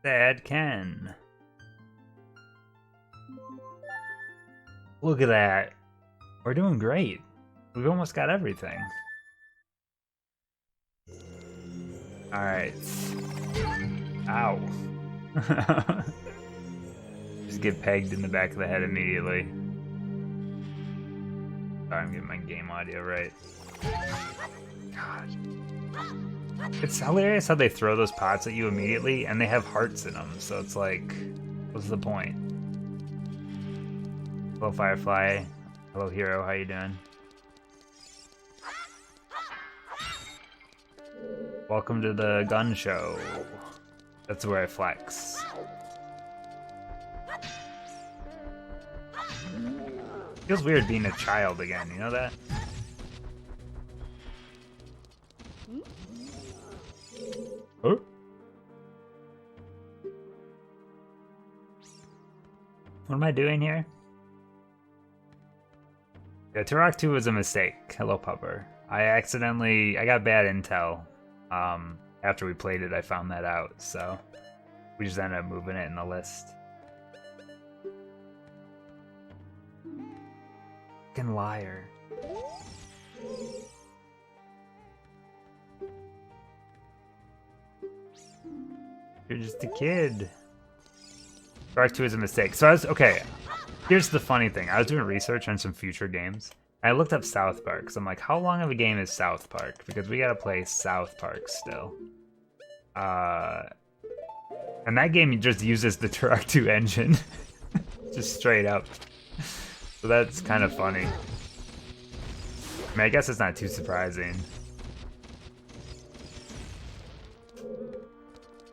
Sad Ken. Look at that. We're doing great. We've almost got everything. Alright. Ow. Just get pegged in the back of the head immediately. Sorry, I'm getting my game audio right. God. It's hilarious how they throw those pots at you immediately, and they have hearts in them, so it's like, what's the point? Hello, Firefly. Hello, Hero. How you doing? Welcome to the gun show. That's where I flex. Feels weird being a child again, you know that? Oh. What am I doing here? Yeah, Turok 2 was a mistake. Hello, Pupper. I got bad intel. After we played it, I found that out, so we just ended up moving it in the list. Fucking liar. You're just a kid. Turok 2 is a mistake. So okay. Here's the funny thing. I was doing research on some future games. I looked up South Park, because I'm like, how long of a game is South Park? Because we gotta play South Park still. And that game just uses the Turok 2 engine. Just straight up. So that's kind of funny. I mean, I guess it's not too surprising.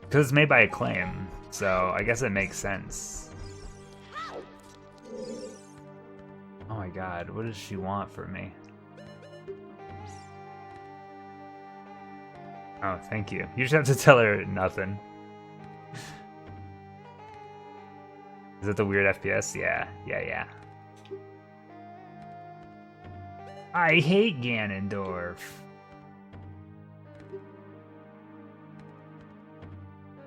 Because it's made by Acclaim, so I guess it makes sense. Oh my god, what does she want from me? Oh, thank you. You just have to tell her nothing. Is it the weird FPS? Yeah. I hate Ganondorf.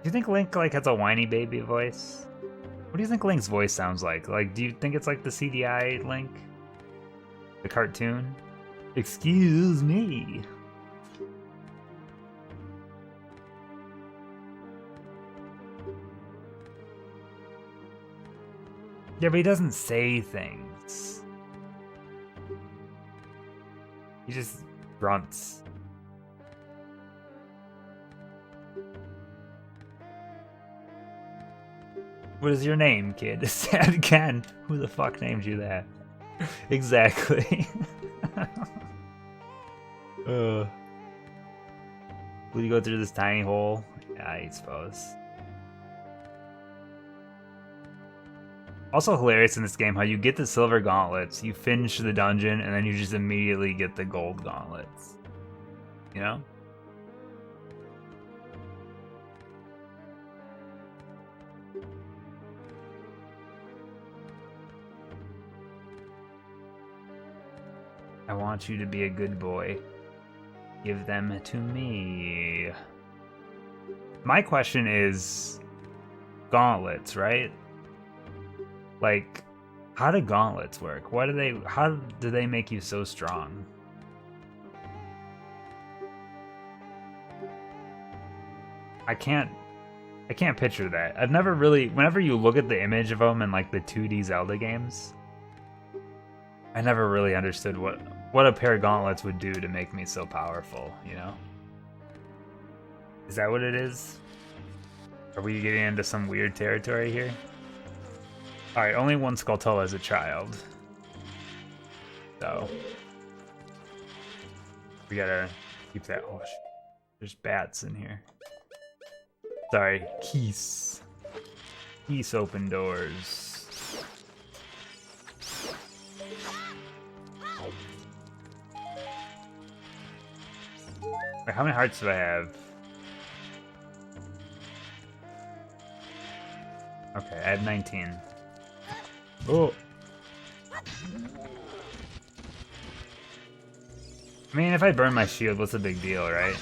Do you think Link has a whiny baby voice? What do you think Link's voice sounds like? Do you think it's like the CDI Link? The cartoon? Excuse me. Yeah, but he doesn't say things. He just grunts. What is your name, kid? Sad Ken. Who the fuck named you that? Exactly. Will you go through this tiny hole? Yeah, I suppose. Also hilarious in this game how you get the silver gauntlets, you finish the dungeon, and then you just immediately get the gold gauntlets. You know? I want you to be a good boy. Give them to me. My question is gauntlets, right? How do gauntlets work? How do they make you so strong? I can't picture that. I've never really, whenever you look at the image of them in the 2D Zelda games, I never really understood what a pair of gauntlets would do to make me so powerful, you know? Is that what it is? Are we getting into some weird territory here? Alright, only one Skulltula as a child. So. We gotta keep that. Oh, shit. There's bats in here. Sorry, Keys. Keys open doors. Wait, how many hearts do I have? Okay, I have 19. Oh. I mean, if I burn my shield, what's the big deal, right?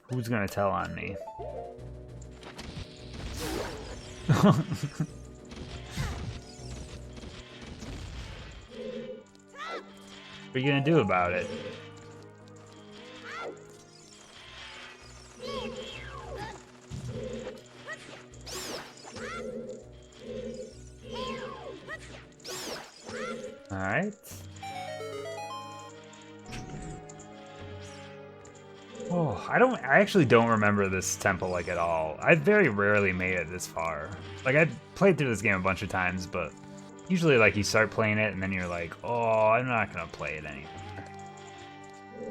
Who's gonna tell on me? What are you gonna do about it? Alright. Oh, I actually don't remember this temple like at all. I very rarely made it this far. Like I played through this game a bunch of times, but usually like you start playing it and then you're like, oh, I'm not gonna play it anymore.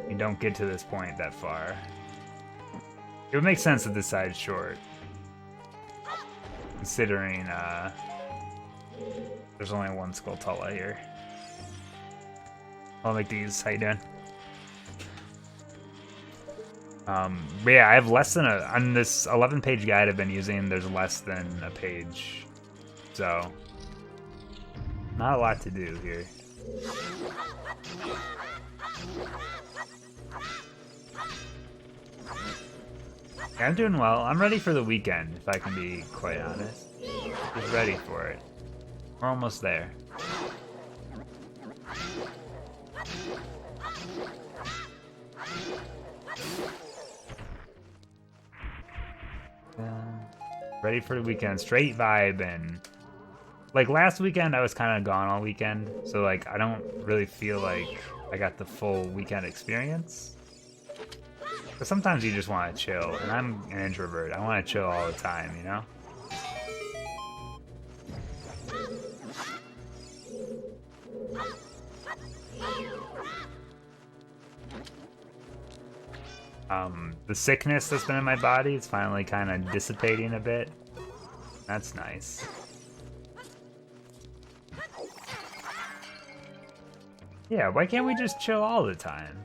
You don't get to this point that far. It would make sense that this side's short. Considering there's only one Skulltula here. I'll make these. How you doing? But yeah, I have less than on this 11-page guide I've been using, there's less than a page. So, not a lot to do here. Yeah, I'm doing well. I'm ready for the weekend, if I can be quite honest. Just ready for it. We're almost there. Ready for the weekend. Straight vibe. And like last weekend I was kind of gone all weekend, so like I don't really feel like I got the full weekend experience. But sometimes you just want to chill, and I'm an introvert. I want to chill all the time, you know? The sickness that's been in my body is finally kind of dissipating a bit. That's nice. Yeah, why can't we just chill all the time?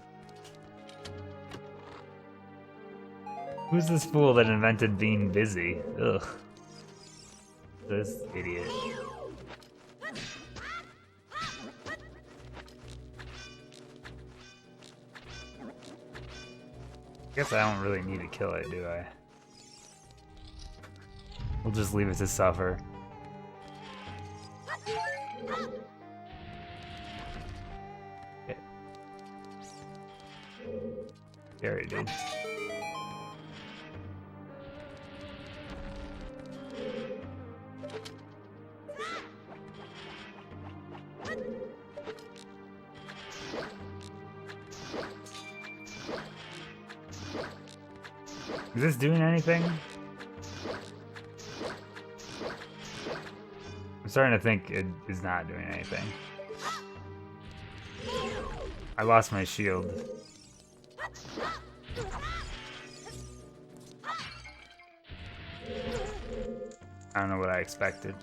Who's this fool that invented being busy? Ugh. This idiot. Guess I don't really need to kill it, do I? We'll just leave it to suffer. Okay. Scary, dude. Is this doing anything? I'm starting to think it is not doing anything. I lost my shield. I don't know what I expected.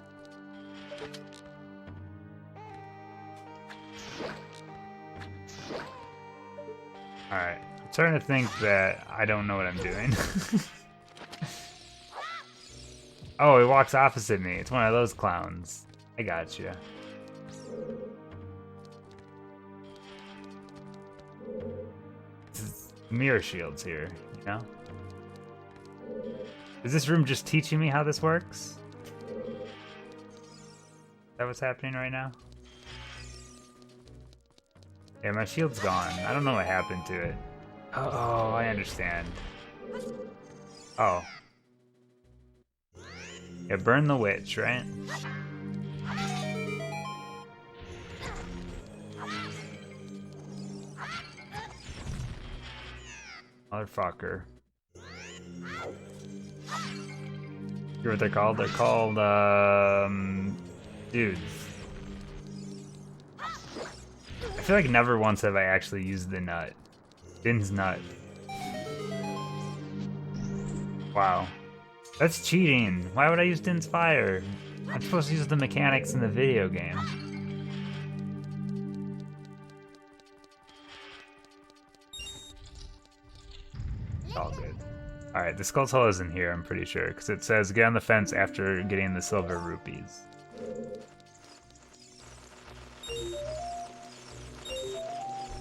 Alright. I'm starting to think that I don't know what I'm doing. Oh, he walks opposite me. It's one of those clowns. I got you. Mirror shields here, you know? Is this room just teaching me how this works? Is that what's happening right now? Yeah, my shield's gone. I don't know what happened to it. Oh, I understand. Oh. Yeah, burn the witch, right? Motherfucker. You know what they're called? They're called, dudes. I feel like never once have I actually used the nut. Din's nut. Wow. That's cheating. Why would I use Din's fire? I'm supposed to use the mechanics in the video game. It's all good. Alright, the Skulltula is in here, I'm pretty sure, because it says get on the fence after getting the silver rupees.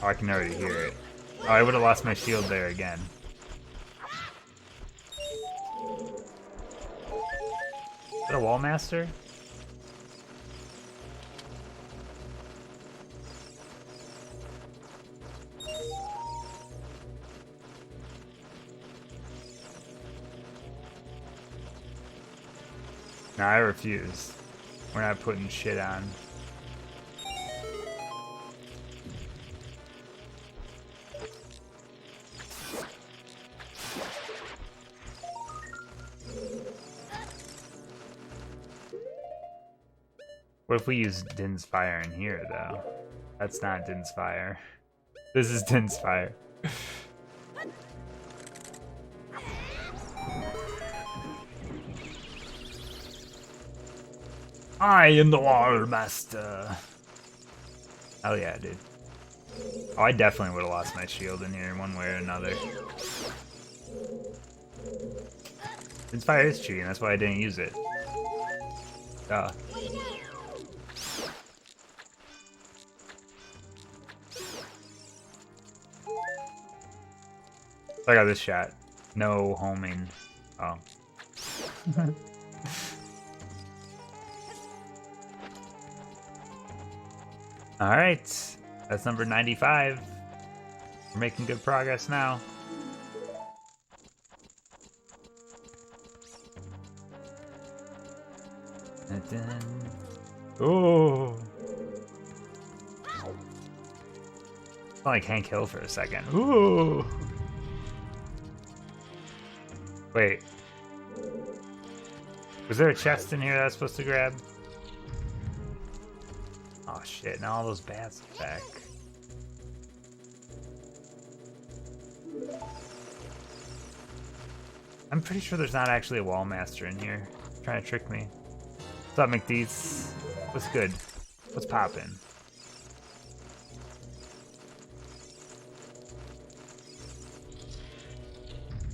Oh, I can already hear it. Oh, I would have lost my shield there again. that a wall master? No, I refuse. We're not putting shit on. What if we use Din's Fire in here, though? That's not Din's Fire. This is Din's Fire. I am the Wall Master. Hell yeah, dude. Oh, I definitely would have lost my shield in here one way or another. Din's Fire is cheating, that's why I didn't use it. Duh. I got this shot. No homing. Oh. Alright. That's number 95. We're making good progress now. Oh. Felt like Hank Hill for a second. Ooh. Wait. Was there a chest in here that I was supposed to grab? Oh shit, now all those bats are back. I'm pretty sure there's not actually a wall master in here. Trying to trick me. What's up, McDeets? What's good? What's poppin'?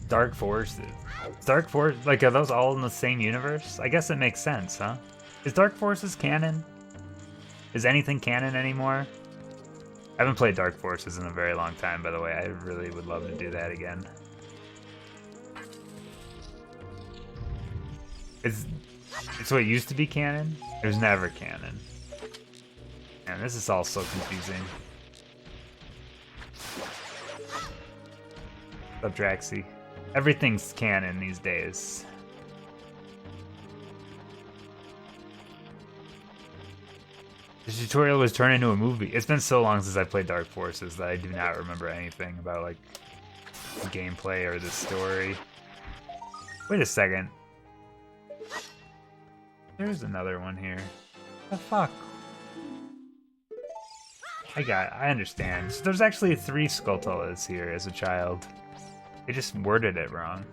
Dark Forces. Dark Force, like, are those all in the same universe? I guess it makes sense, huh? Is Dark Forces canon? Is anything canon anymore? I haven't played Dark Forces in a very long time, by the way. I really would love to do that again. It's what used to be canon? It was never canon. Man, this is all so confusing. What's up, Draxy? Everything's canon these days. The tutorial was turned into a movie. It's been so long since I played Dark Forces that I do not remember anything about, like, the gameplay or the story. Wait a second. There's another one here. The fuck? I understand. So there's actually 3 Skulltulas here as a child. They just worded it wrong.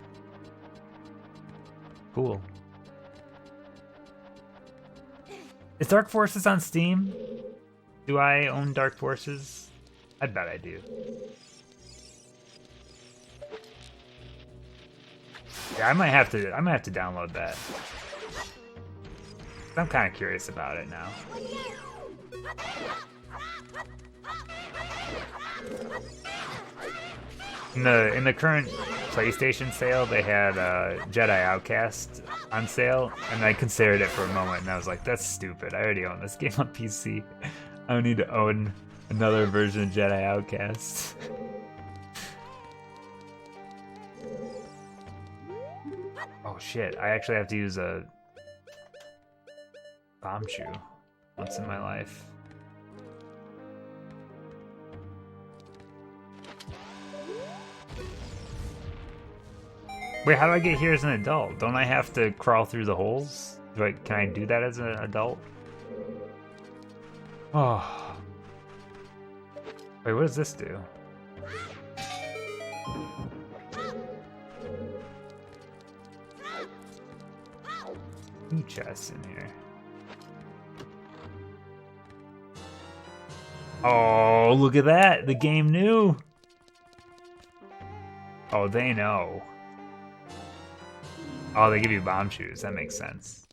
Cool. Is Dark Forces on Steam? Do I own Dark Forces? I bet I do. Yeah, I might have to download that. I'm kind of curious about it now. In the current PlayStation sale, they had Jedi Outcast on sale, and I considered it for a moment, and I was like, that's stupid. I already own this game on PC. I don't need to own another version of Jedi Outcast. Oh shit, I actually have to use a bomb shoe once in my life. Wait, how do I get here as an adult? Don't I have to crawl through the holes? Can I do that as an adult? Oh. Wait, what does this do? 2 chests in here. Oh, look at that! The game knew! Oh, they know. Oh, they give you bomb shoes. That makes sense.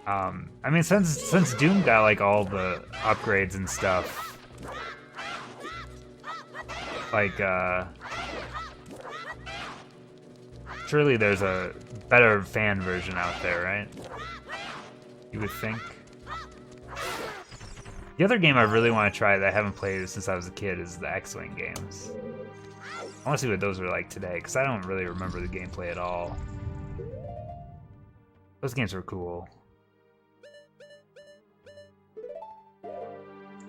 I mean, since Doom got like all the upgrades and stuff, like Surely there's a better fan version out there, right? You would think. The other game I really want to try that I haven't played since I was a kid is the X-Wing games. I want to see what those are like today, because I don't really remember the gameplay at all. Those games were cool.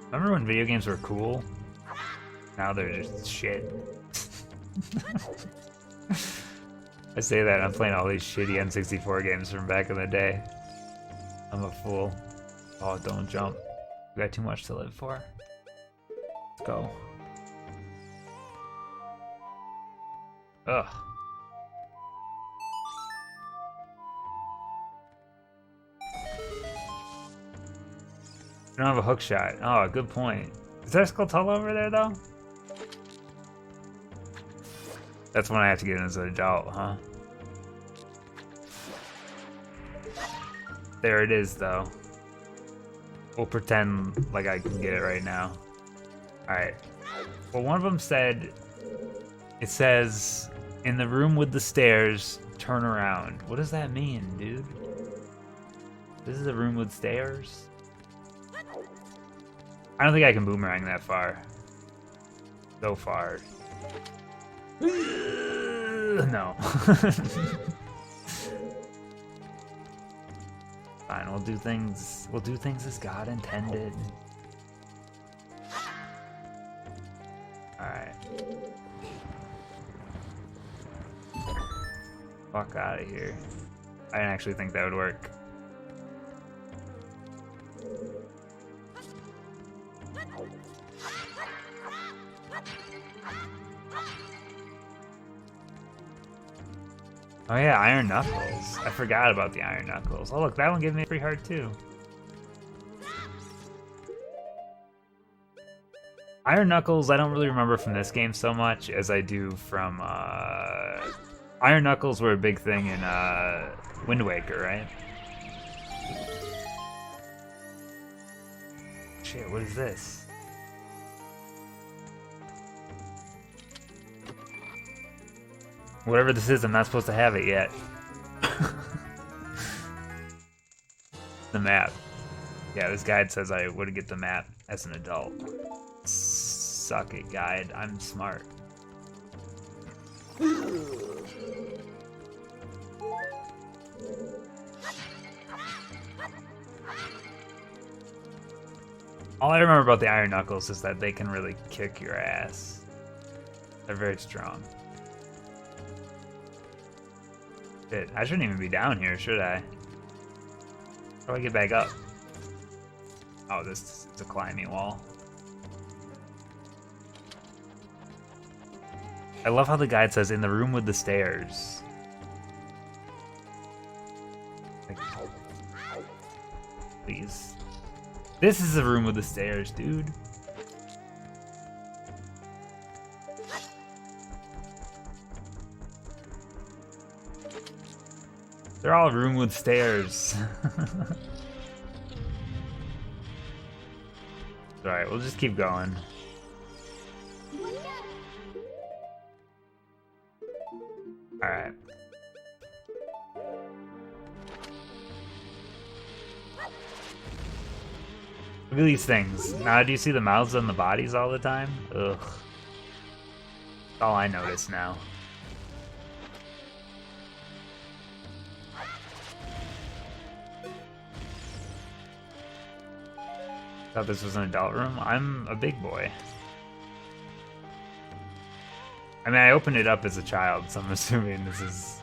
Remember when video games were cool? Now they're just shit. I say that, I'm playing all these shitty N64 games from back in the day. I'm a fool. Oh, don't jump. We got too much to live for. Let's go. Ugh. I don't have a hook shot. Oh, good point. Is there a Skulltula over there, though? That's when I have to get in as an adult, huh? There it is, though. We'll pretend like I can get it right now. Alright. Well, one of them said... It says, in the room with the stairs, turn around. What does that mean, dude? This is a room with stairs? I don't think I can boomerang that far. So far. No. Fine, we'll do things as God intended. Alright. Fuck out of here. I didn't actually think that would work. Oh yeah, Iron Knuckles. I forgot about the Iron Knuckles. Oh look, that one gave me a free heart too. Iron Knuckles, I don't really remember from this game so much as I do from, Iron Knuckles were a big thing in, Wind Waker, right? Shit, what is this? Whatever this is, I'm not supposed to have it yet. The map. Yeah, this guide says I would get the map as an adult. Suck it, guide. I'm smart. All I remember about the Iron Knuckles is that they can really kick your ass. They're very strong. Shit, I shouldn't even be down here, should I? How do I get back up? Oh, this is a climbing wall. I love how the guide says, in the room with the stairs. Like, please. This is the room with the stairs, dude. They're all room with stairs. Alright, we'll just keep going. Alright. Look at these things. Now do you see the mouths on the bodies all the time? Ugh. That's all I notice now. Thought this was an adult room. I'm a big boy. I mean, I opened it up as a child, so I'm assuming this is...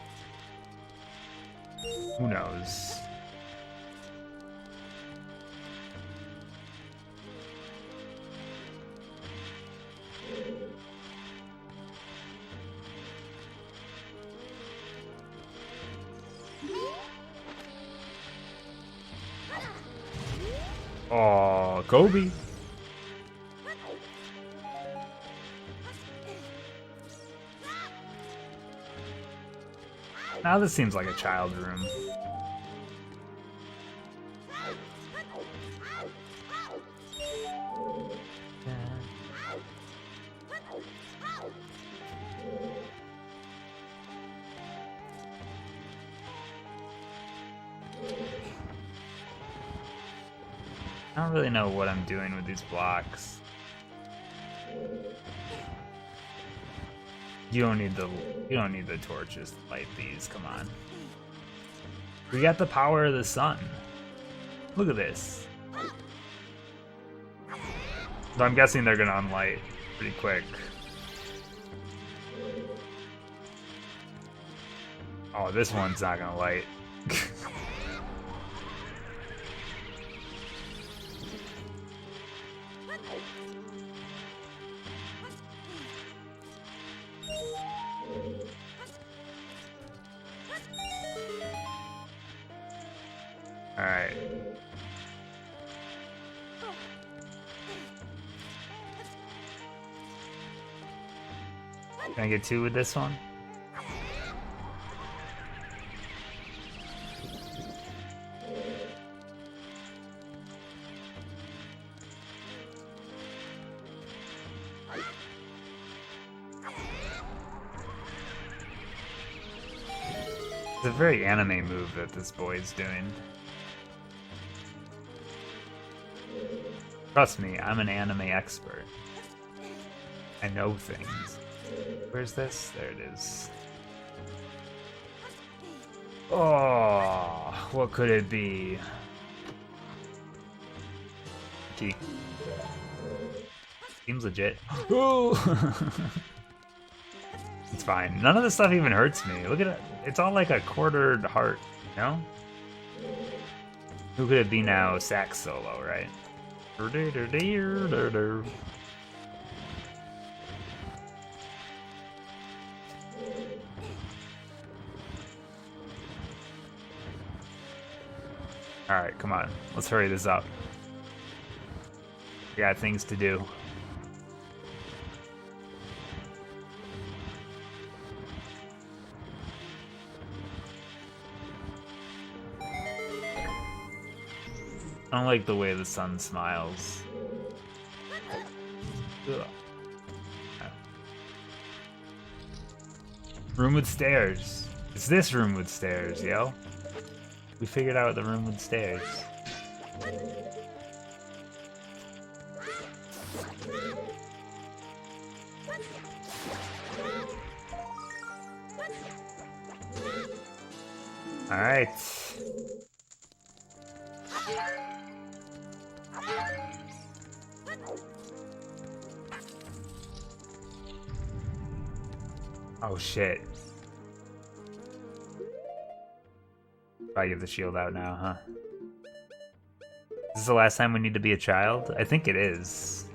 Who knows? Oh, Kobe. Now this seems like a child room. I don't really know what I'm doing with these blocks. You don't need the torches to light these, come on. We got the power of the sun. Look at this. So I'm guessing they're gonna unlight pretty quick. Oh, this one's not gonna light. Alright. Can I get 2 with this one? It's a very anime move that this boy is doing. Trust me, I'm an anime expert. I know things. Where's this? There it is. Oh, what could it be? Key. Seems legit. Ooh! It's fine. None of this stuff even hurts me. Look at it. It's all like a quartered heart, you know? Who could it be now? Sax solo, right? Alright, come on. Let's hurry this up. We got things to do. I don't like the way the sun smiles. Ugh. Room with stairs. It's this room with stairs, yo. We figured out the room with stairs. All right. Oh shit. Probably get the shield out now, huh? Is this the last time we need to be a child? I think it is.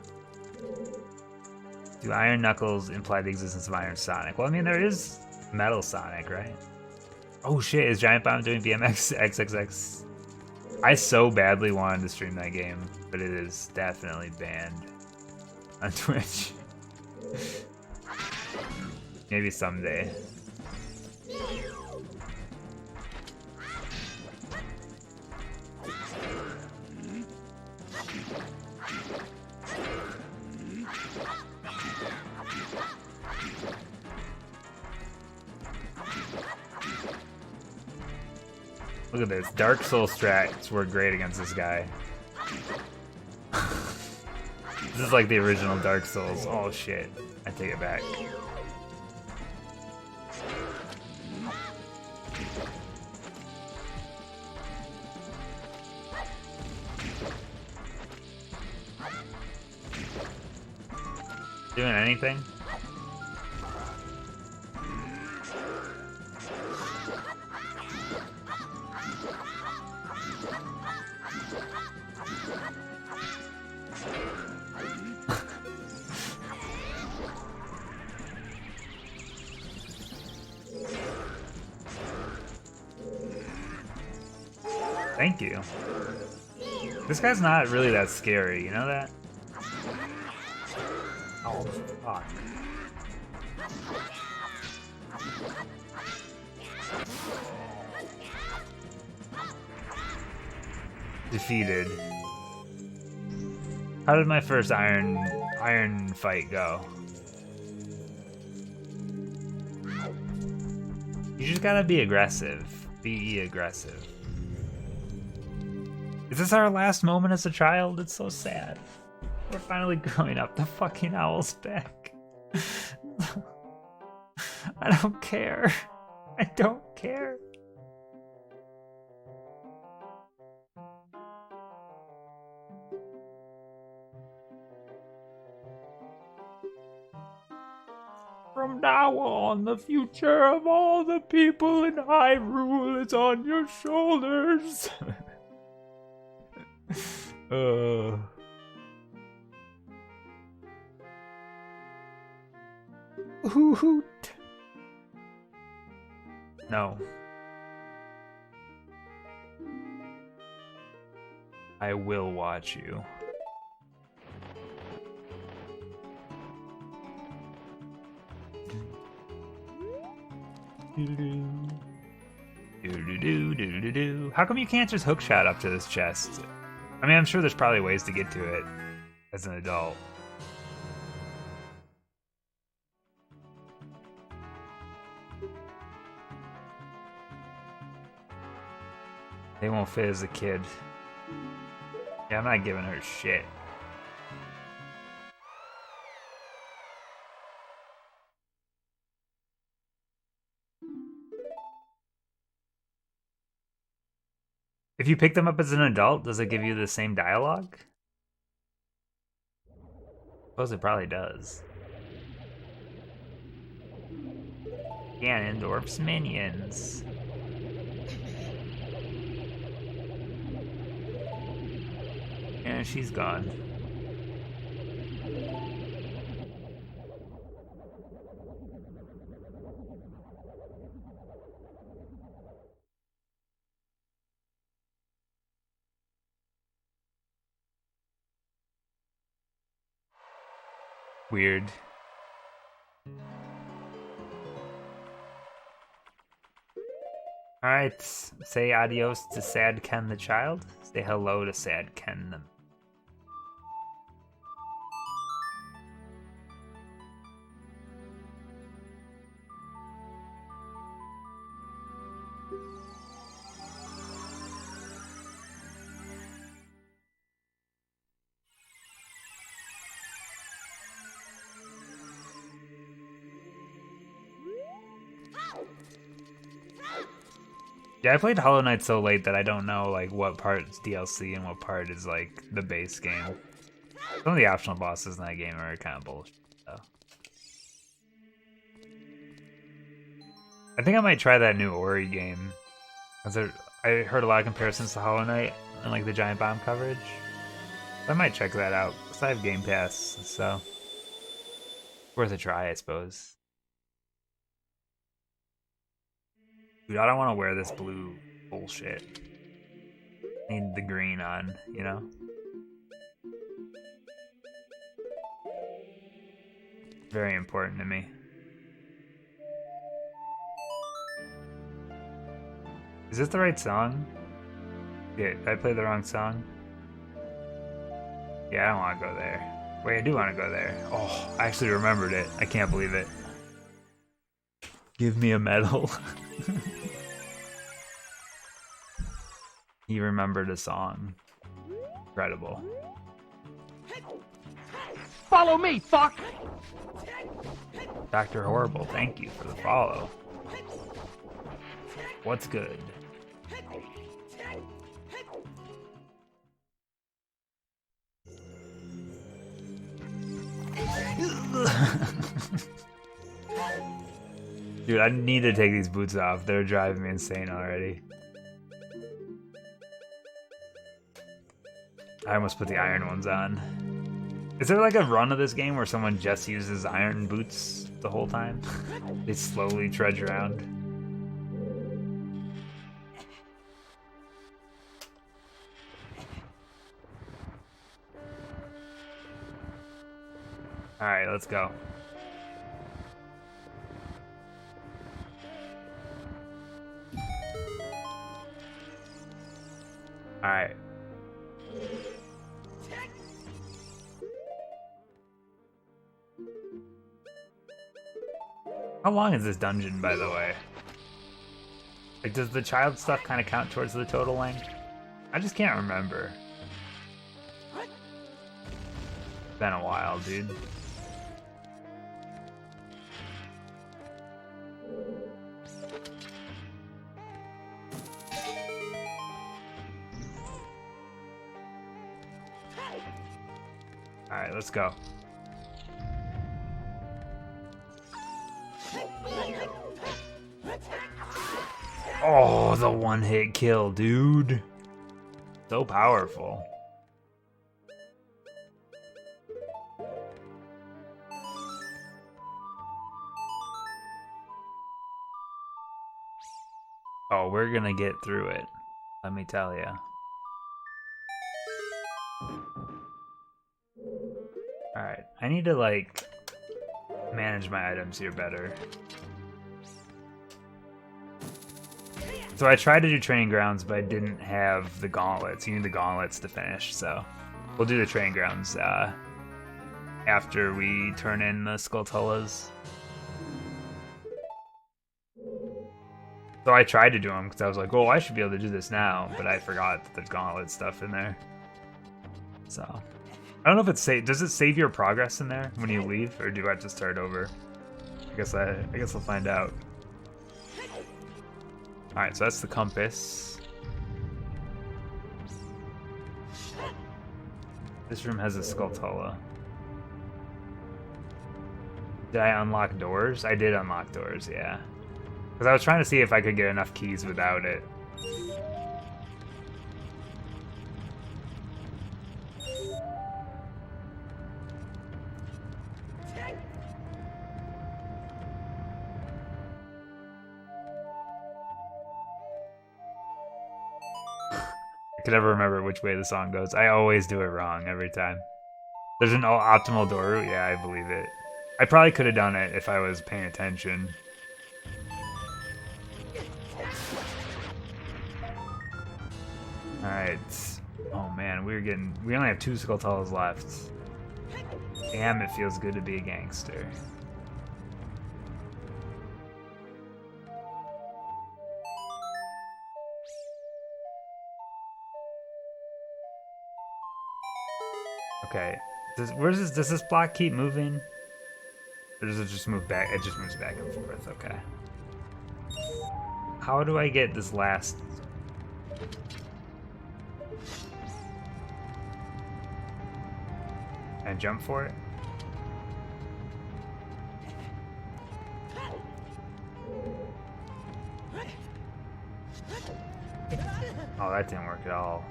Do Iron Knuckles imply the existence of Iron Sonic? Well, I mean, there is Metal Sonic, right? Oh shit, is Giant Bomb doing BMX XXX? I so badly wanted to stream that game, but it is definitely banned on Twitch. Maybe someday. Look at this. Dark Soul strats were great against this guy. This is like the original Dark Souls. Oh shit. I take it back. Doing anything? Thank you. This guy's not really that scary, you know that? Oh, fuck. Defeated. How did my first iron fight go? You just gotta be aggressive. Be aggressive. Is this our last moment as a child? It's so sad. We're finally growing up. The fucking owl's back. I don't care. I don't care. From now on, the future of all the people in Hyrule is on your shoulders. Hoot. No. I will watch you. How come you can't just hookshot up to this chest? I mean, I'm sure there's probably ways to get to it as an adult. They won't fit as a kid. Yeah, I'm not giving her shit. If you pick them up as an adult, does it give you the same dialogue? I suppose it probably does. Ganondorf's minions. And she's gone. Weird. Alright, say adios to Sad Ken the child. Say hello to Sad Ken the... Yeah, I played Hollow Knight so late that I don't know like what part's DLC and what part is like the base game. Some of the optional bosses in that game are kind of bullshit, though. I think I might try that new Ori game. I heard a lot of comparisons to Hollow Knight and like the Giant Bomb coverage. I might check that out because I have Game Pass, so worth a try, I suppose. Dude, I don't want to wear this blue bullshit. I need the green on, you know? Very important to me. Is this the right song? Yeah, did I play the wrong song? Yeah, I don't want to go there. Wait, I do want to go there. Oh, I actually remembered it. I can't believe it. Give me a medal. He remembered a song. Incredible. Follow me, fuck! Dr. Horrible, thank you for the follow. What's good? Dude, I need to take these boots off. They're driving me insane already. I almost put the iron ones on. Is there like a run of this game where someone just uses iron boots the whole time? They slowly trudge around. Alright, let's go. Alright. How long is this dungeon, by the way? Like, does the child stuff kind of count towards the total length? I just can't remember. Been a while, dude. Alright, let's go. Oh, the one-hit kill, dude. So powerful. Oh, we're gonna get through it. Let me tell ya. Alright, I need to, like, manage my items here better. So I tried to do training grounds, but I didn't have the gauntlets. You need the gauntlets to finish, so we'll do the training grounds after we turn in the Skulltulas. So I tried to do them because I was like, oh, I should be able to do this now, but I forgot that there's gauntlet stuff in there. So I don't know if it's does it save your progress in there when you leave, or do I have to start over? I guess I'll find out. All right, so that's the compass. This room has a Skulltula. Did I unlock doors? I did unlock doors, yeah. Because I was trying to see if I could get enough keys without it. I could never remember which way the song goes. I always do it wrong every time. There's an optimal door route? Yeah, I believe it. I probably could have done it if I was paying attention. Alright. Oh man, we only have 2 Skulltulas left. Damn, it feels good to be a gangster. Okay. Does this block keep moving? Or does it just move back? It just moves back and forth, okay. How do I get this last... And jump for it? Oh, that didn't work at all.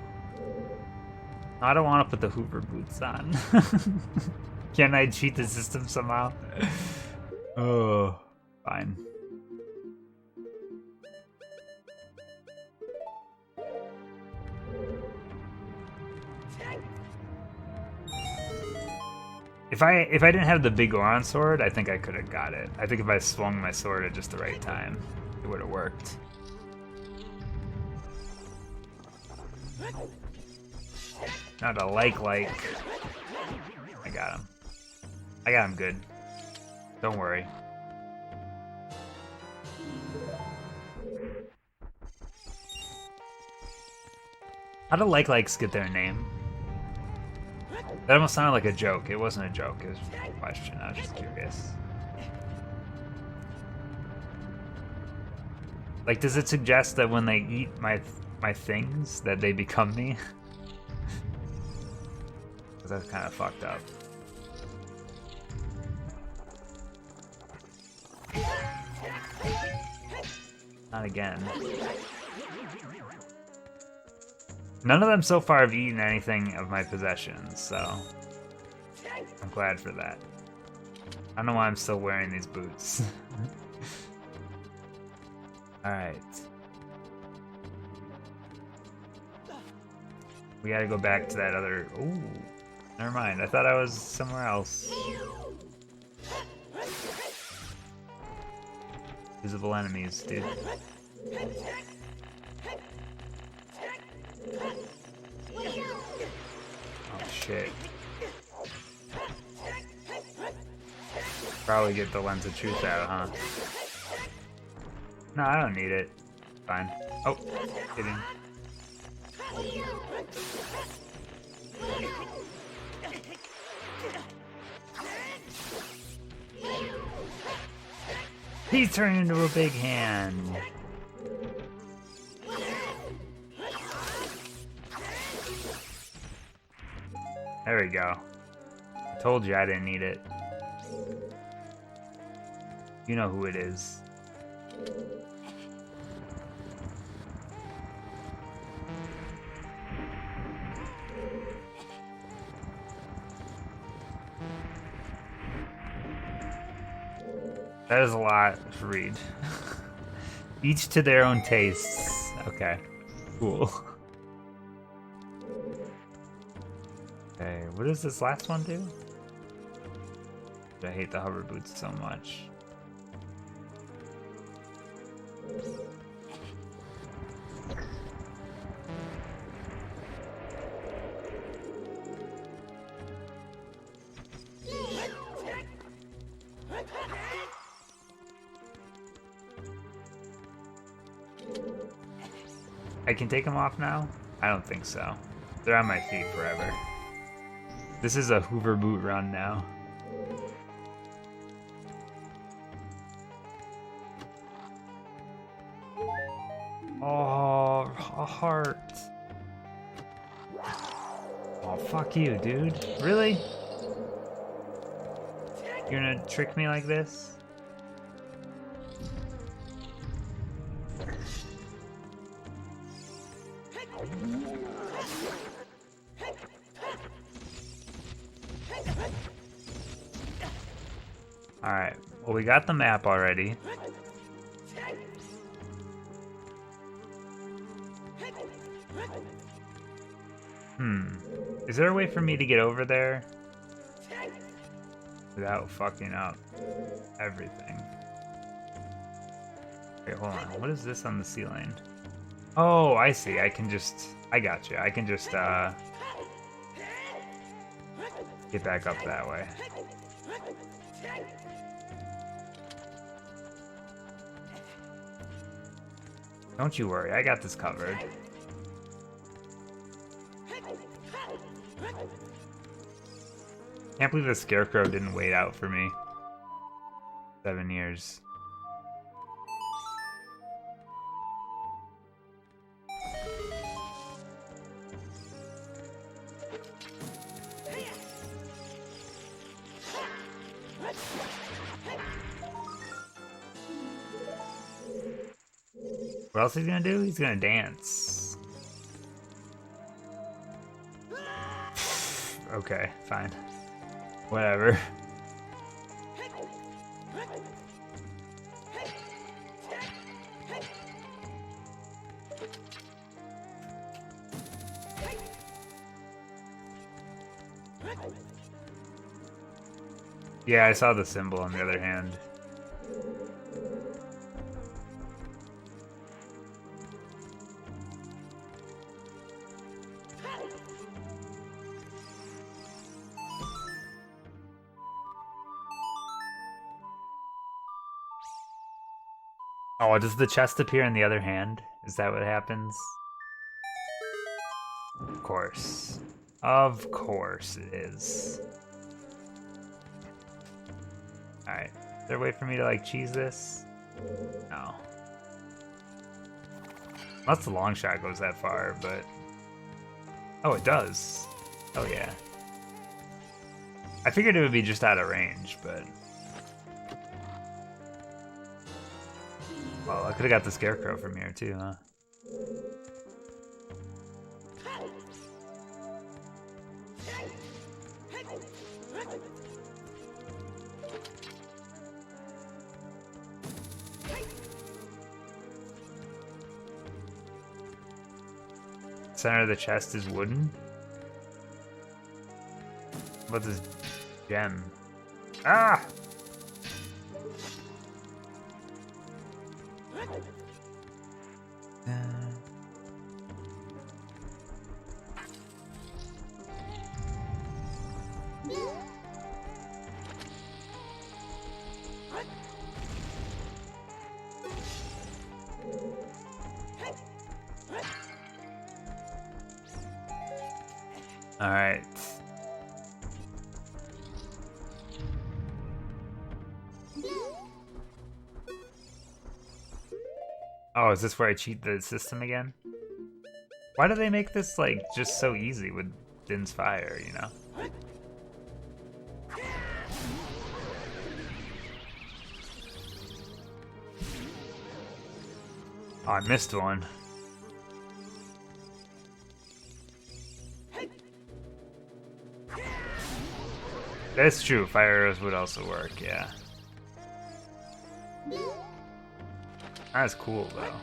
I don't want to put the Hoover boots on. Can I cheat the system somehow? Oh, fine. If I didn't have the big Goron sword, I think I could have got it. I think if I swung my sword at just the right time, it would have worked. Not a like. I got him. I got him good. Don't worry. How do likes get their name? That almost sounded like a joke. It wasn't a joke. It was a question. I was just curious. Like, does it suggest that when they eat my things, that they become me? Because that's kind of fucked up. Not again. None of them so far have eaten anything of my possessions, so I'm glad for that. I don't know why I'm still wearing these boots. Alright. We gotta go back to that other... Ooh, never mind. I thought I was somewhere else. Visible enemies, dude. Oh shit. Probably get the lens of truth out, huh? No, I don't need it. Fine. Oh, kidding. He's turning into a big hand. There we go. I told you I didn't need it. You know who it is. That is a lot to read. Each to their own tastes. Okay, cool. Okay, what does this last one do? I hate the hover boots so much. I can take them off now? I don't think so. They're on my feet forever. This is a Hoover boot run now. Oh, a heart. Oh, fuck you, dude. Really? You're gonna trick me like this? Alright, well, we got the map already. Is there a way for me to get over there without fucking up everything? Wait, hold on. What is this on the ceiling? Oh, I see. I got you. I can just, get back up that way. Don't you worry. I got this covered. Can't believe the Scarecrow didn't wait out for me. 7 years. What else is he gonna do? He's gonna dance. Okay, fine. Whatever. Yeah, I saw the symbol on the other hand. Oh, does the chest appear in the other hand? Is that what happens? Of course. Of course it is. Alright. Is there a way for me to, like, cheese this? No. Unless the long shot goes that far, but... Oh, it does. Oh, yeah. I figured it would be just out of range, but... Well, I could've got the Scarecrow from here, too, huh? Center of the chest is wooden. What's this gem? Ah! Alright. Oh, is this where I cheat the system again? Why do they make this, like, just so easy with Din's Fire, you know? Oh, I missed one. That's true, fire arrows would also work, yeah. That's cool, though.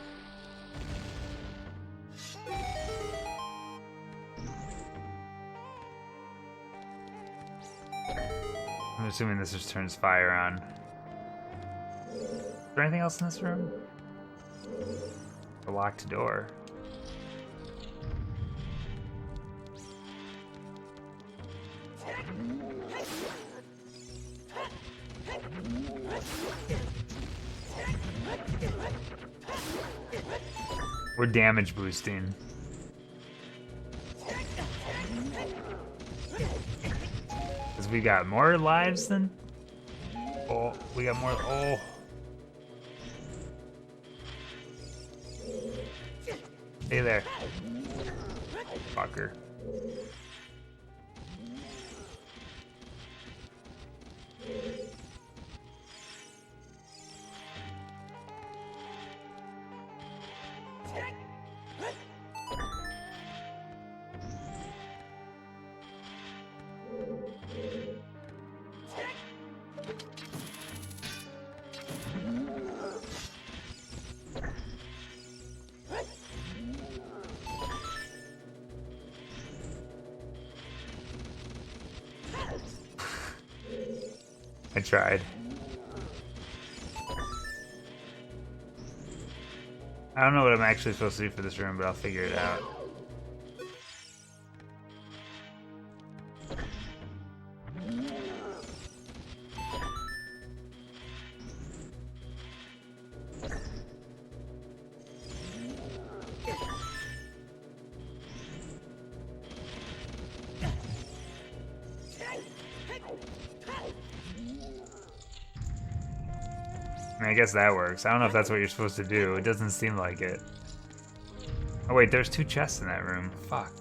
I'm assuming this just turns fire on. Is there anything else in this room? A locked door. We're damage boosting. Because we got more lives than... Oh, we got more... Oh. Stay there. Fucker. I tried. I don't know what I'm actually supposed to do for this room, but I'll figure it out. I mean, I guess that works. I don't know if that's what you're supposed to do. It doesn't seem like it. Oh wait, there's 2 chests in that room. Fuck.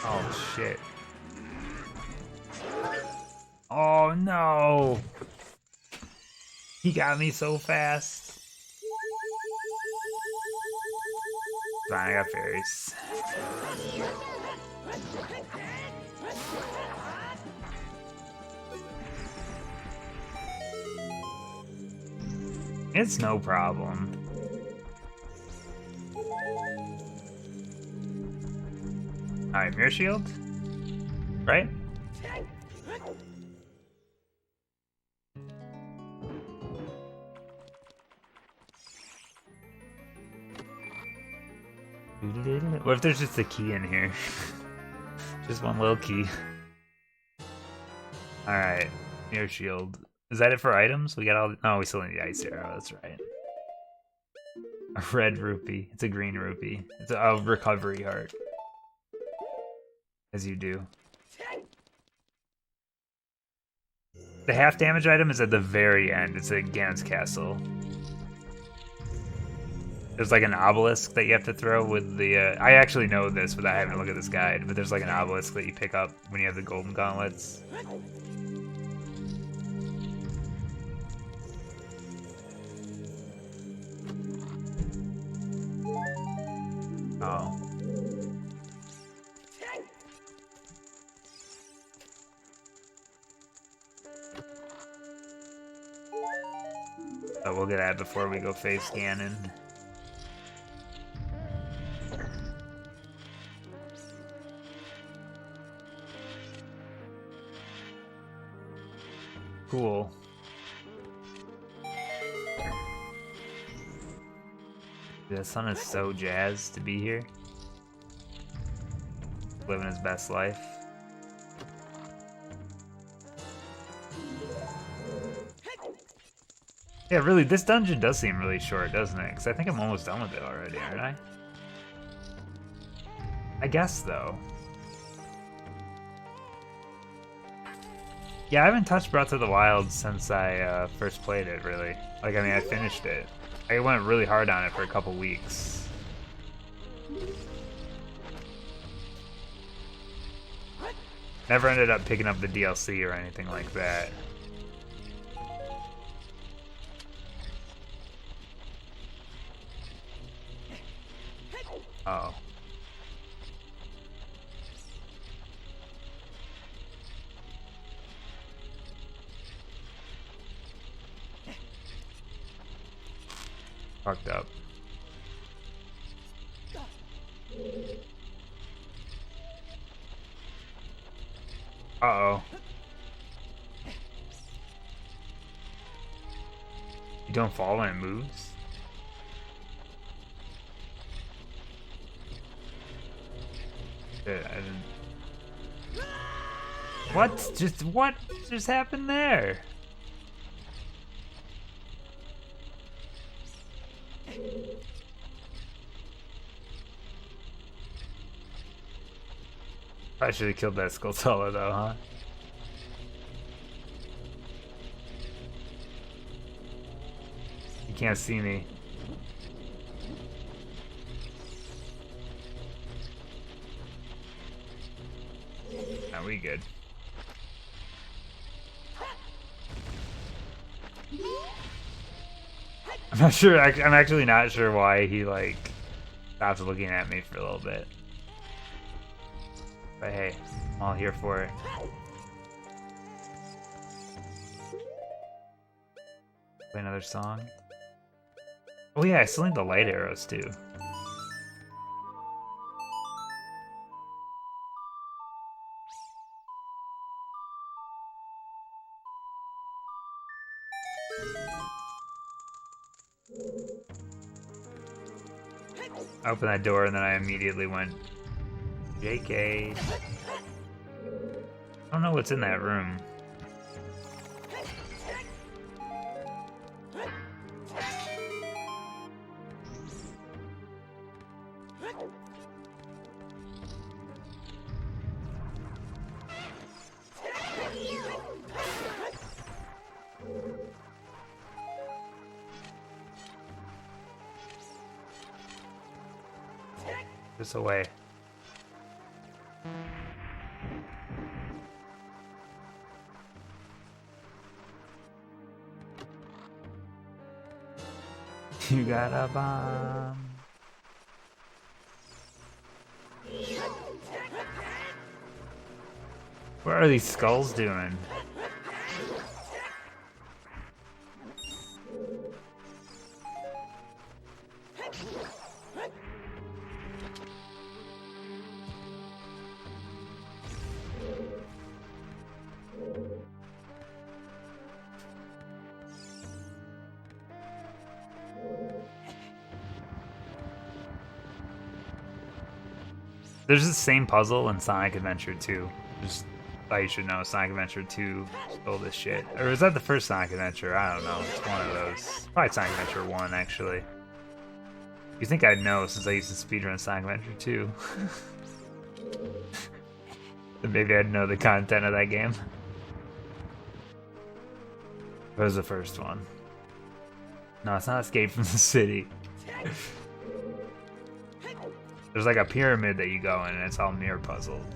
Oh shit. Oh no! He got me so fast. Fine, I got fairies. It's no problem. Alright, mirror shield? Right? What if there's just a key in here? Just one little key. Alright, mirror shield. Is that it for items? We got all... Oh, we still need the ice arrow, that's right. A red rupee. It's a green rupee. It's a recovery heart. As you do. The half damage item is at the very end. It's at Ganon's castle. There's like an obelisk that you have to throw with the... I actually know this without having to look at this guide, but there's like an obelisk that you pick up when you have the golden gauntlets. Oh. So we'll get that before we go face Ganon. Cool. The son is so jazzed to be here. Living his best life. Yeah, really, this dungeon does seem really short, doesn't it? Because I think I'm almost done with it already, aren't I? I guess, though. Yeah, I haven't touched Breath of the Wild since I first played it, really. Like, I mean, I finished it. I went really hard on it for a couple weeks. Never ended up picking up the DLC or anything like that. Oh. Fucked up. Uh-oh. You don't fall when it moves? Shit, I didn't... What just happened there? I should have killed that Skulltula though, huh? You can't see me. Now we good. I'm not sure. I'm actually not sure why he like stopped looking at me for a little bit. But hey, I'm all here for it. Play another song. Oh yeah, I still need the light arrows too. I opened that door and then I immediately went, JK. I don't know what's in that room. This away. You got a bomb. What are these skulls doing? There's the same puzzle in Sonic Adventure 2. Just thought you should know, Sonic Adventure 2 stole this shit. Or was that the first Sonic Adventure? I don't know. It's one of those. Probably Sonic Adventure 1, actually. You think I'd know since I used to speedrun Sonic Adventure 2. Maybe I'd know the content of that game. That was the first one. No, it's not Escape from the City. There's like a pyramid that you go in and it's all mirror puzzled.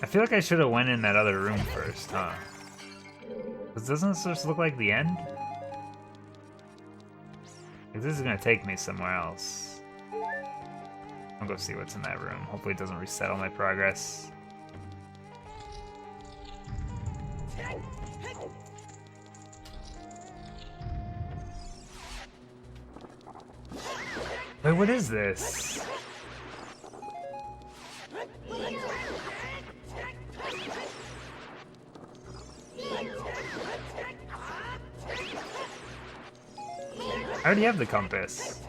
I feel like I should have went in that other room first, huh? Because doesn't this just look like the end? Like, this is gonna take me somewhere else. I'll go see what's in that room. Hopefully it doesn't reset all my progress. Wait, what is this? I already have the compass.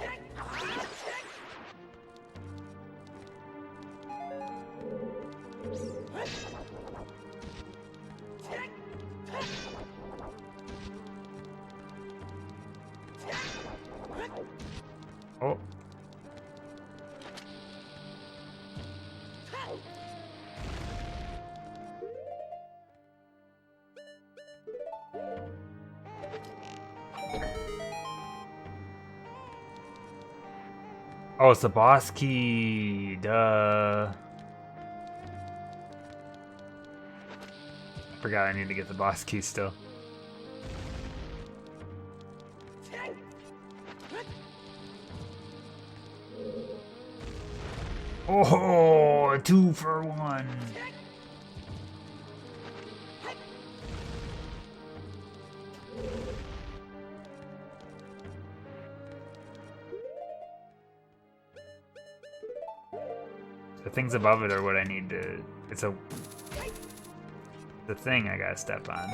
Oh. Oh, it's the boss key. Duh. I forgot I need to get the boss key still. Oh, 2 for 1. The things above it are what I need to. It's the thing I gotta step on.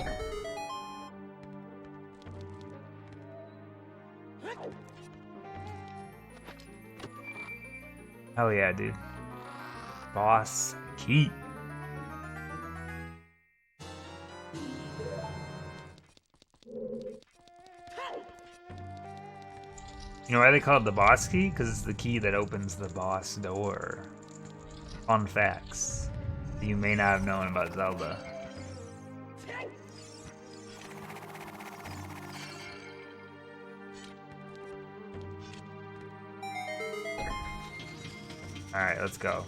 Hell yeah, dude. Boss key. You know why they call it the boss key? Because it's the key that opens the boss door. Fun facts that you may not have known about Zelda. Alright, let's go.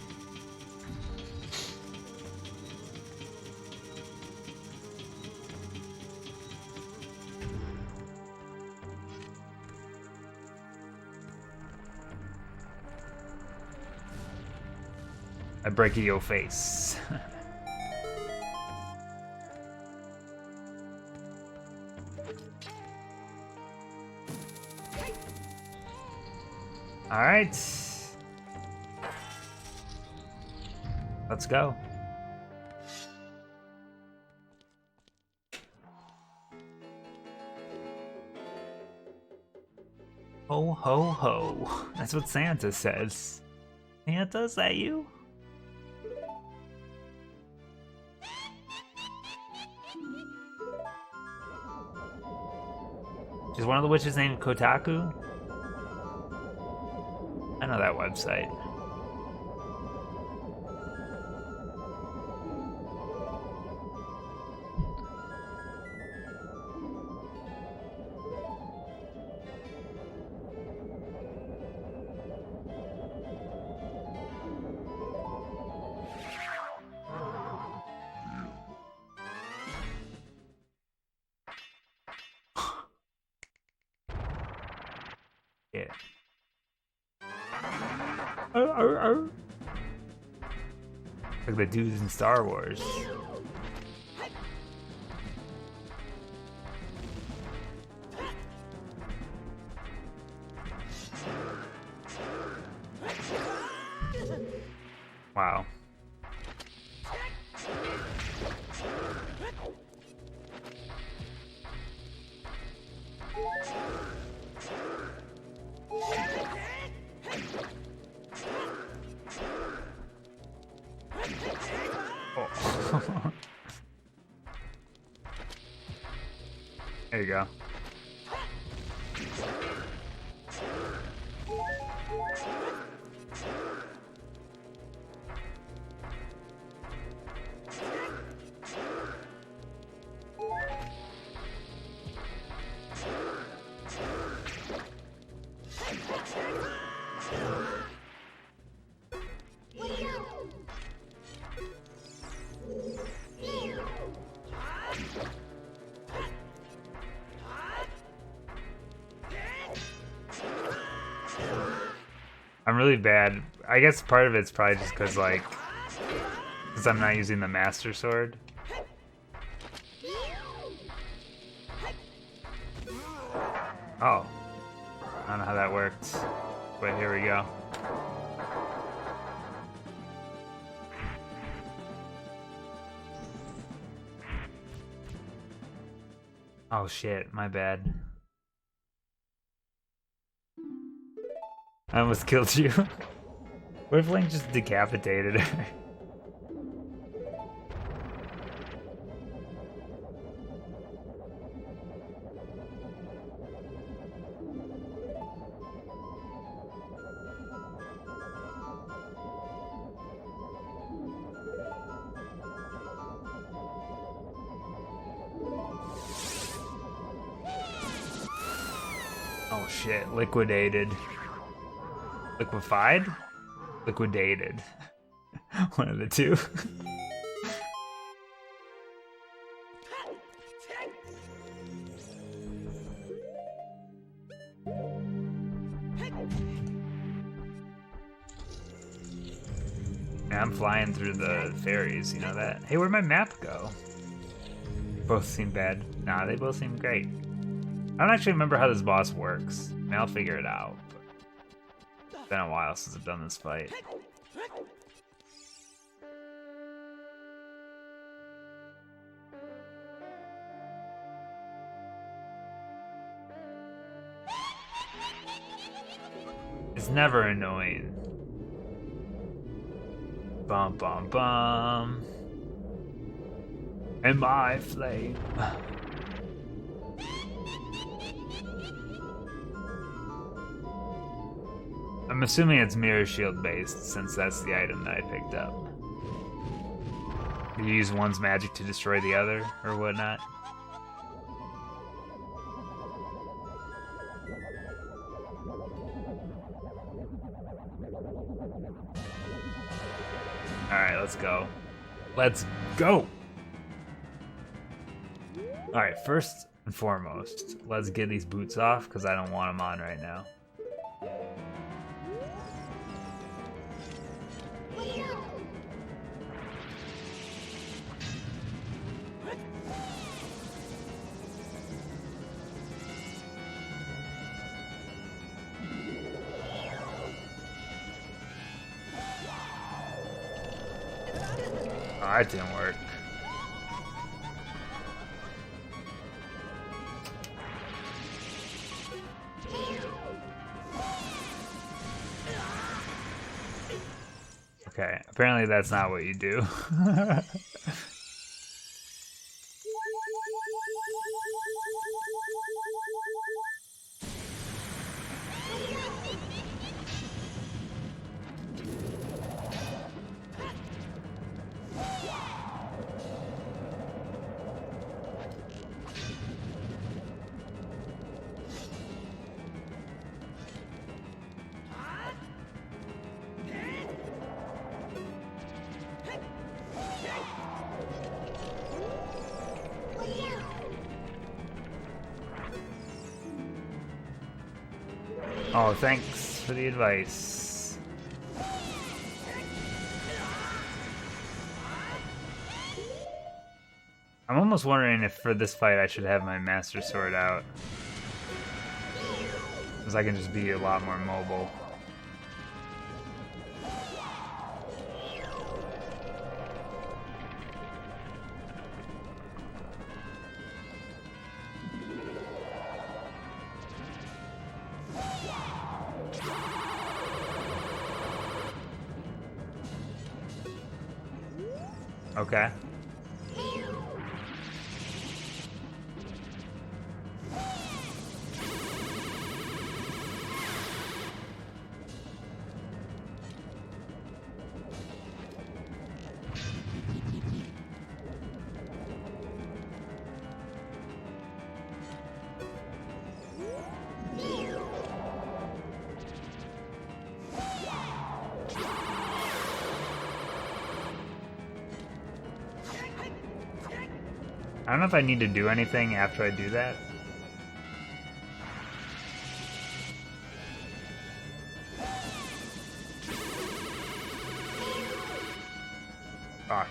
I break your face. Alright. Let's go. Ho ho ho. That's what Santa says. Santa, is that you? Is one of the witches named Kotaku? I know that website. Yeah. Like the dudes in Star Wars. Wow. Oh. There you go. I'm really bad. I guess part of it's probably just because, like, because I'm not using the Master Sword. Oh. I don't know how that worked. But here we go. Oh shit, my bad. I almost killed you. What if Link just decapitated her? Oh shit, liquidated. Liquefied? Liquidated. One of the two. I'm flying through the fairies, you know that? Hey, where'd my map go? Both seem bad. Nah, they both seem great. I don't actually remember how this boss works. I mean, I'll figure it out. But it's been a while since I've done this fight. It's never annoying. Bum bum bum. And my flame. I'm assuming it's mirror shield based since that's the item that I picked up. You use one's magic to destroy the other or whatnot. Alright, let's go. Let's go! Alright, first and foremost, let's get these boots off because I don't want them on right now. Oh, that didn't work. Okay, apparently that's not what you do. Oh, thanks for the advice. I'm almost wondering if for this fight I should have my Master Sword out. Because I can just be a lot more mobile. Okay. I don't know if I need to do anything after I do that. Fuck.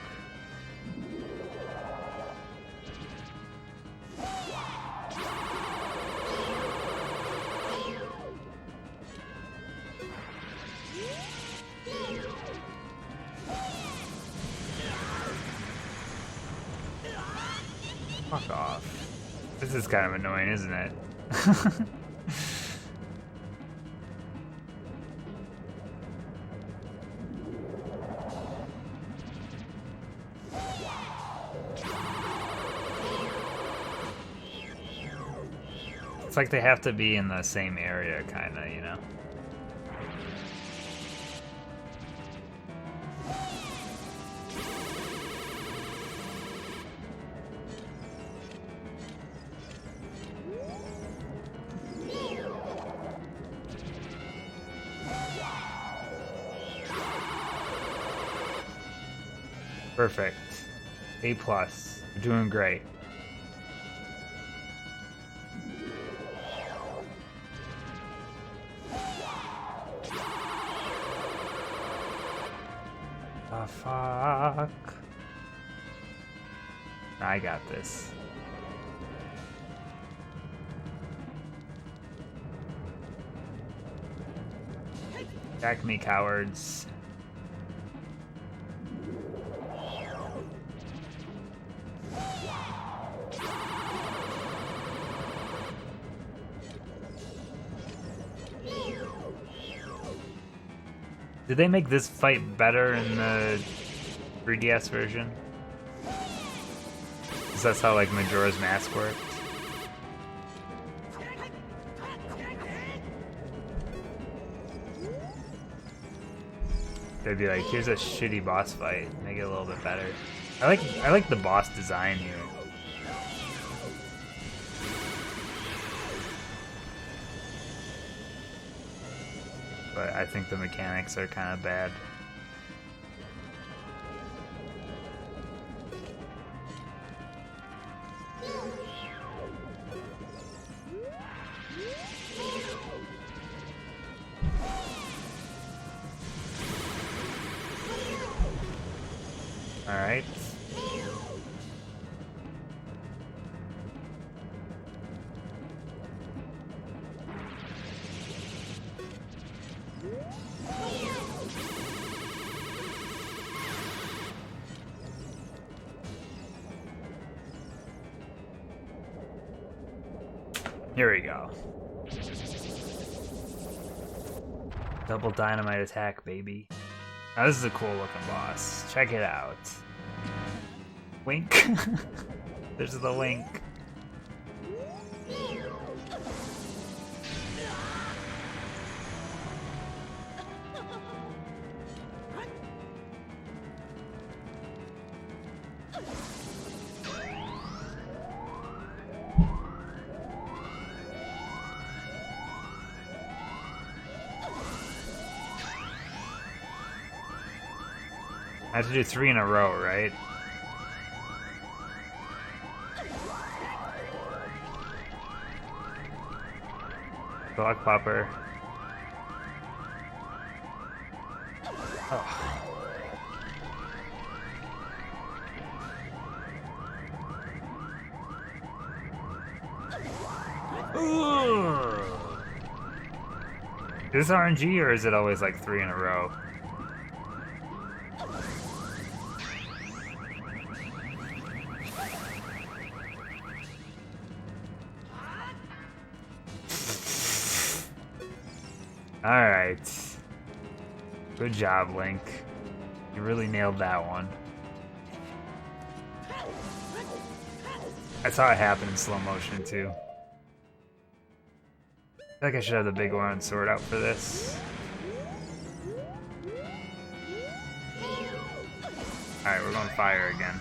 Fuck off. This is kind of annoying, isn't it? It's like they have to be in the same area, kind of, you know? Perfect. A+. You're doing great. The fuck? I got this. Attack me, cowards. Did they make this fight better in the 3DS version? 'Cause that's how, like, Majora's Mask worked. They'd be like, here's a shitty boss fight, make it a little bit better. I like the boss design here. But I think the mechanics are kind of bad. All right. Here we go. Double dynamite attack, baby. Now this is a cool looking boss. Check it out. Wink. There's the wink. I have to do 3 in a row, right? Block popper. Oh. Ooh. Is this RNG or is it always like 3 in a row? Alright. Good job, Link. You really nailed that one. I saw it happen in slow motion, too. I feel like I should have the big iron sword out for this. Alright, we're going fire again.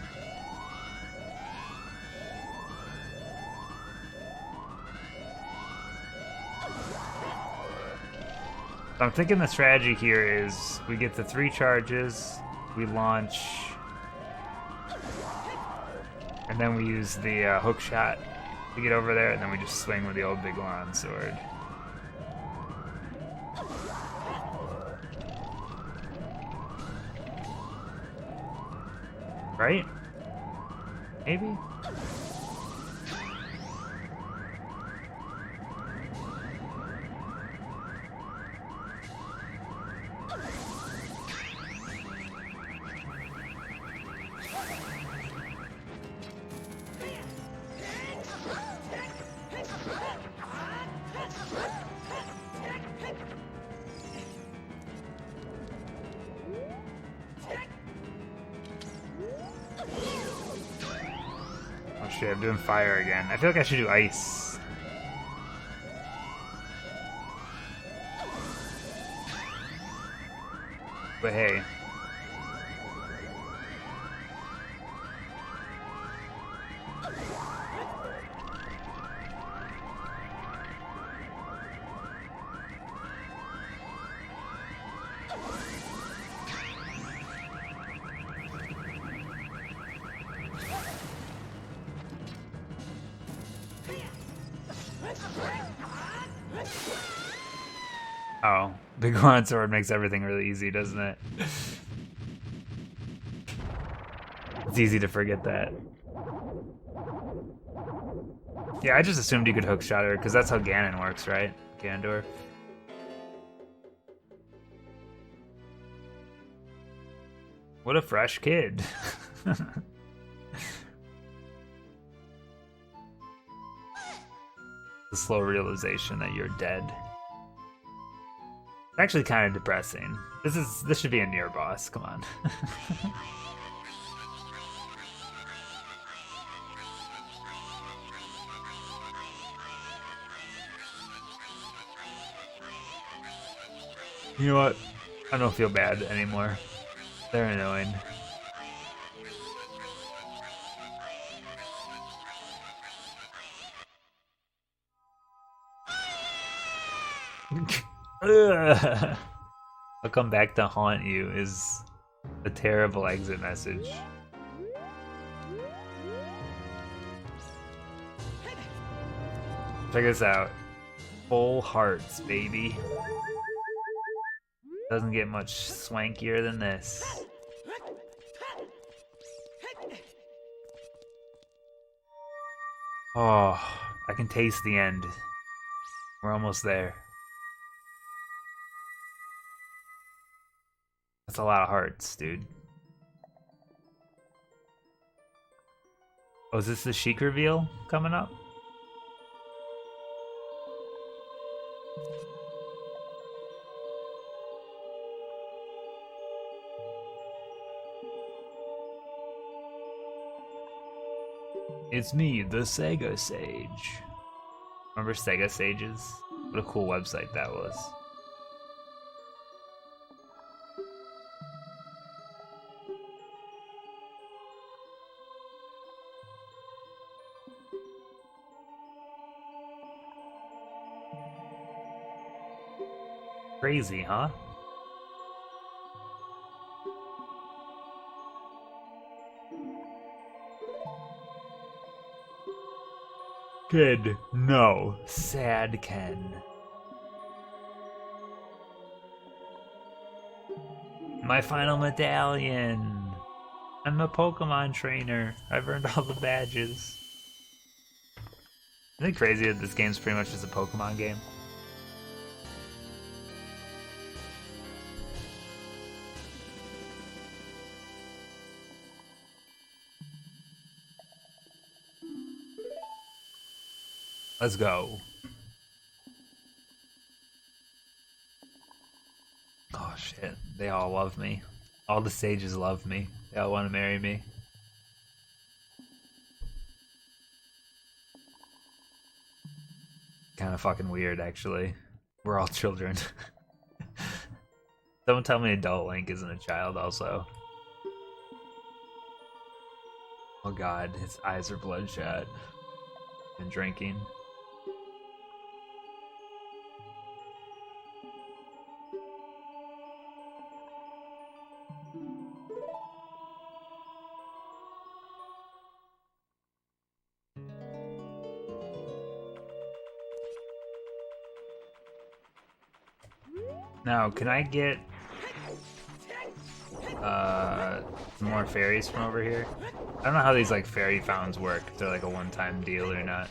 So I'm thinking the strategy here is we get the 3 charges, we launch, and then we use the hook shot to get over there, and then we just swing with the old big Goron sword. Right? Maybe? Oh shit, I'm doing fire again. I feel like I should do ice. But hey. Oh, Big One Sword makes everything really easy, doesn't it? It's easy to forget that. Yeah, I just assumed you could hookshot her, because that's how Ganon works, right? Ganondorf. What a fresh kid. The slow realization that you're dead. It's actually kind of depressing. This should be a near boss, come on. You know what? I don't feel bad anymore. They're annoying. I'll come back to haunt you is a terrible exit message. Check this out. Full hearts, baby. Doesn't get much swankier than this. Oh, I can taste the end. We're almost there. That's a lot of hearts, dude. Oh, is this the Sheik reveal coming up? It's me, the Sega Sage. Remember Sega Sages? What a cool website that was. Crazy, huh? Kid, no. Sad Ken. My final medallion. I'm a Pokemon trainer. I've earned all the badges. Isn't it crazy that this game's pretty much just a Pokemon game? Let's go. Oh shit, they all love me. All the sages love me. They all want to marry me. Kind of fucking weird, actually. We're all children. Don't tell me adult Link isn't a child, also. Oh god, his eyes are bloodshot. And drinking. Now, can I get some more fairies from over here? I don't know how these like fairy fountains work. If they're like a one-time deal or not.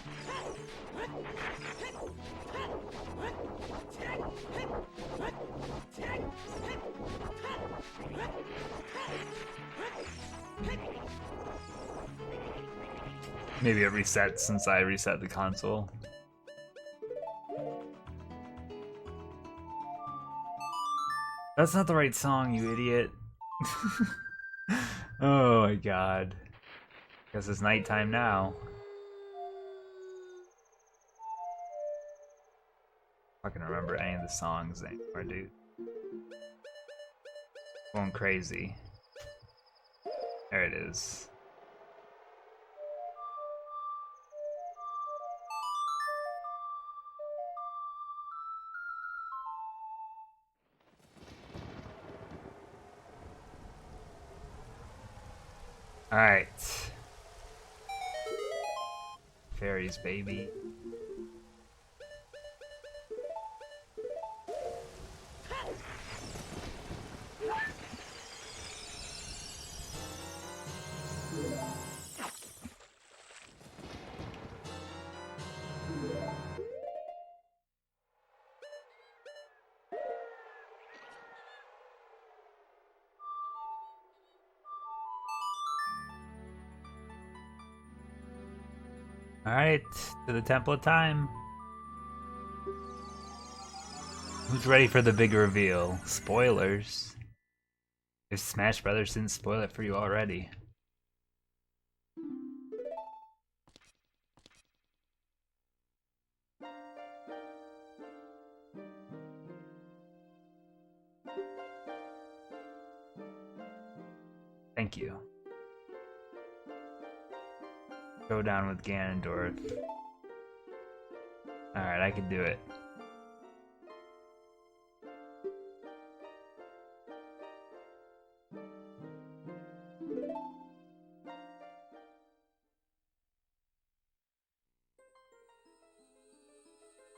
Maybe it resets since I reset the console. That's not the right song, you idiot. Oh my god. Guess it's nighttime now. I can remember any of the songs anymore, dude. Going crazy. There it is. Alright. Fairies, baby. Alright, to the Temple of Time. Who's ready for the big reveal? Spoilers. If Smash Brothers didn't spoil it for you already. Thank you. Showdown with Ganondorf. Alright, I can do it.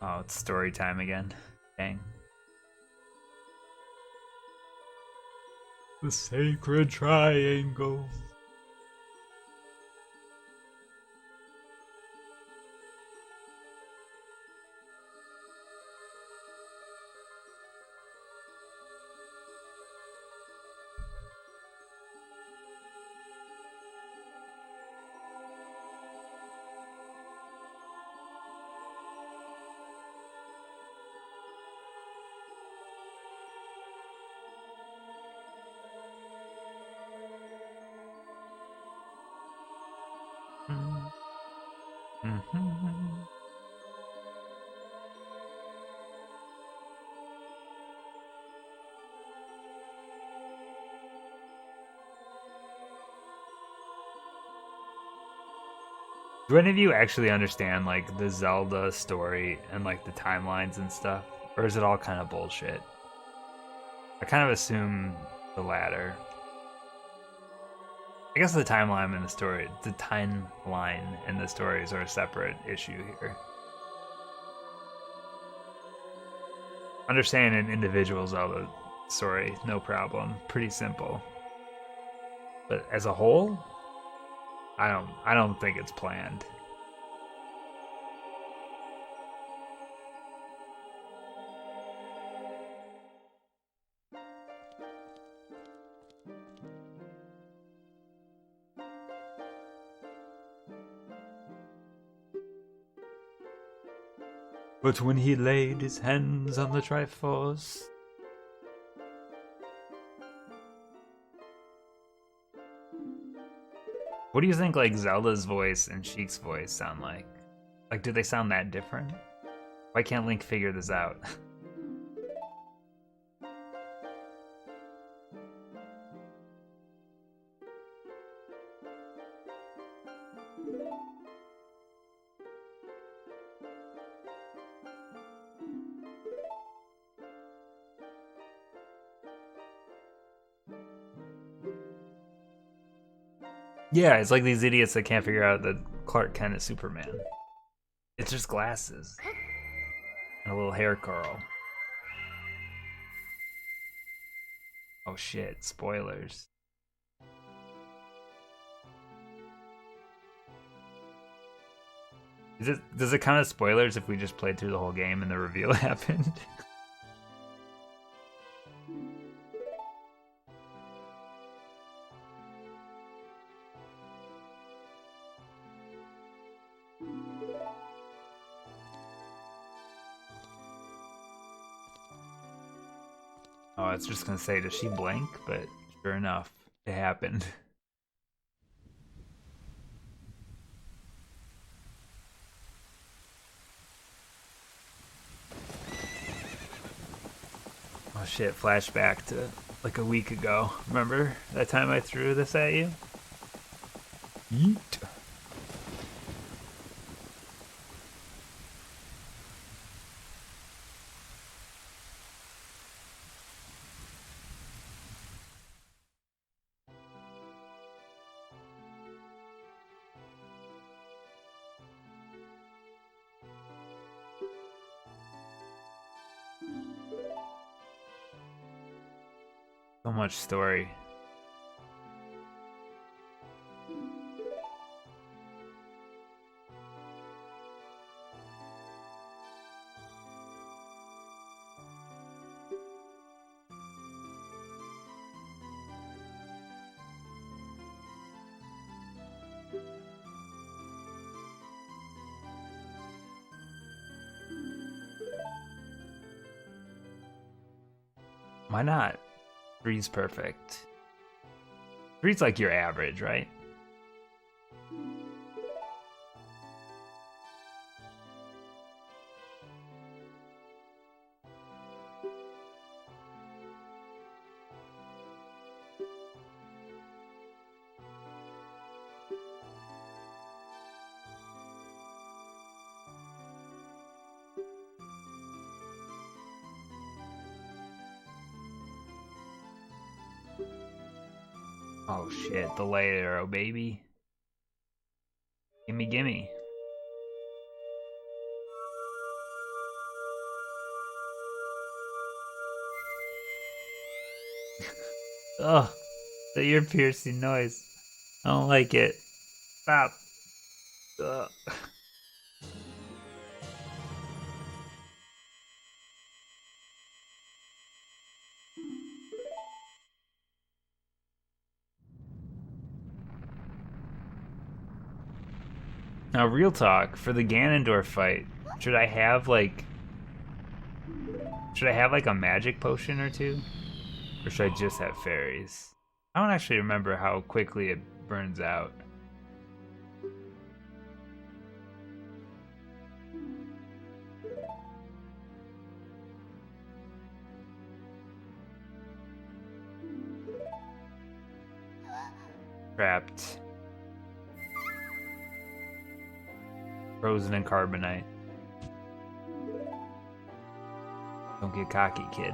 Oh, it's story time again. Dang. The Sacred Triangle. Do any of you actually understand like the Zelda story and like the timelines and stuff? Or is it all kind of bullshit? I kind of assume the latter. I guess the timeline and the stories are a separate issue here. Understanding an individual Zelda story, no problem. Pretty simple. But as a whole, I don't think it's planned. But when he laid his hands on the Triforce, what do you think like Zelda's voice and Sheik's voice sound like? Like, do they sound that different? Why can't Link figure this out? Yeah, it's like these idiots that can't figure out that Clark Kent is Superman. It's just glasses. And a little hair curl. Oh shit, spoilers. Does it count as spoilers if we just played through the whole game and the reveal happened? Oh, it's just gonna say, does she blink? But sure enough, it happened. Oh shit, flashback to like a week ago. Remember that time I threw this at you? Yeet. So much story. Why not? Three's perfect. Three's like your average, right? Oh shit, the light arrow, baby. Gimme, gimme. Ugh, the ear piercing noise. I don't like it. Stop. Ugh. Now, real talk, for the Ganondorf fight, should I have like a magic potion or two? Or should I just have fairies? I don't actually remember how quickly it burns out. Trapped. Frozen in carbonite. Don't get cocky, kid.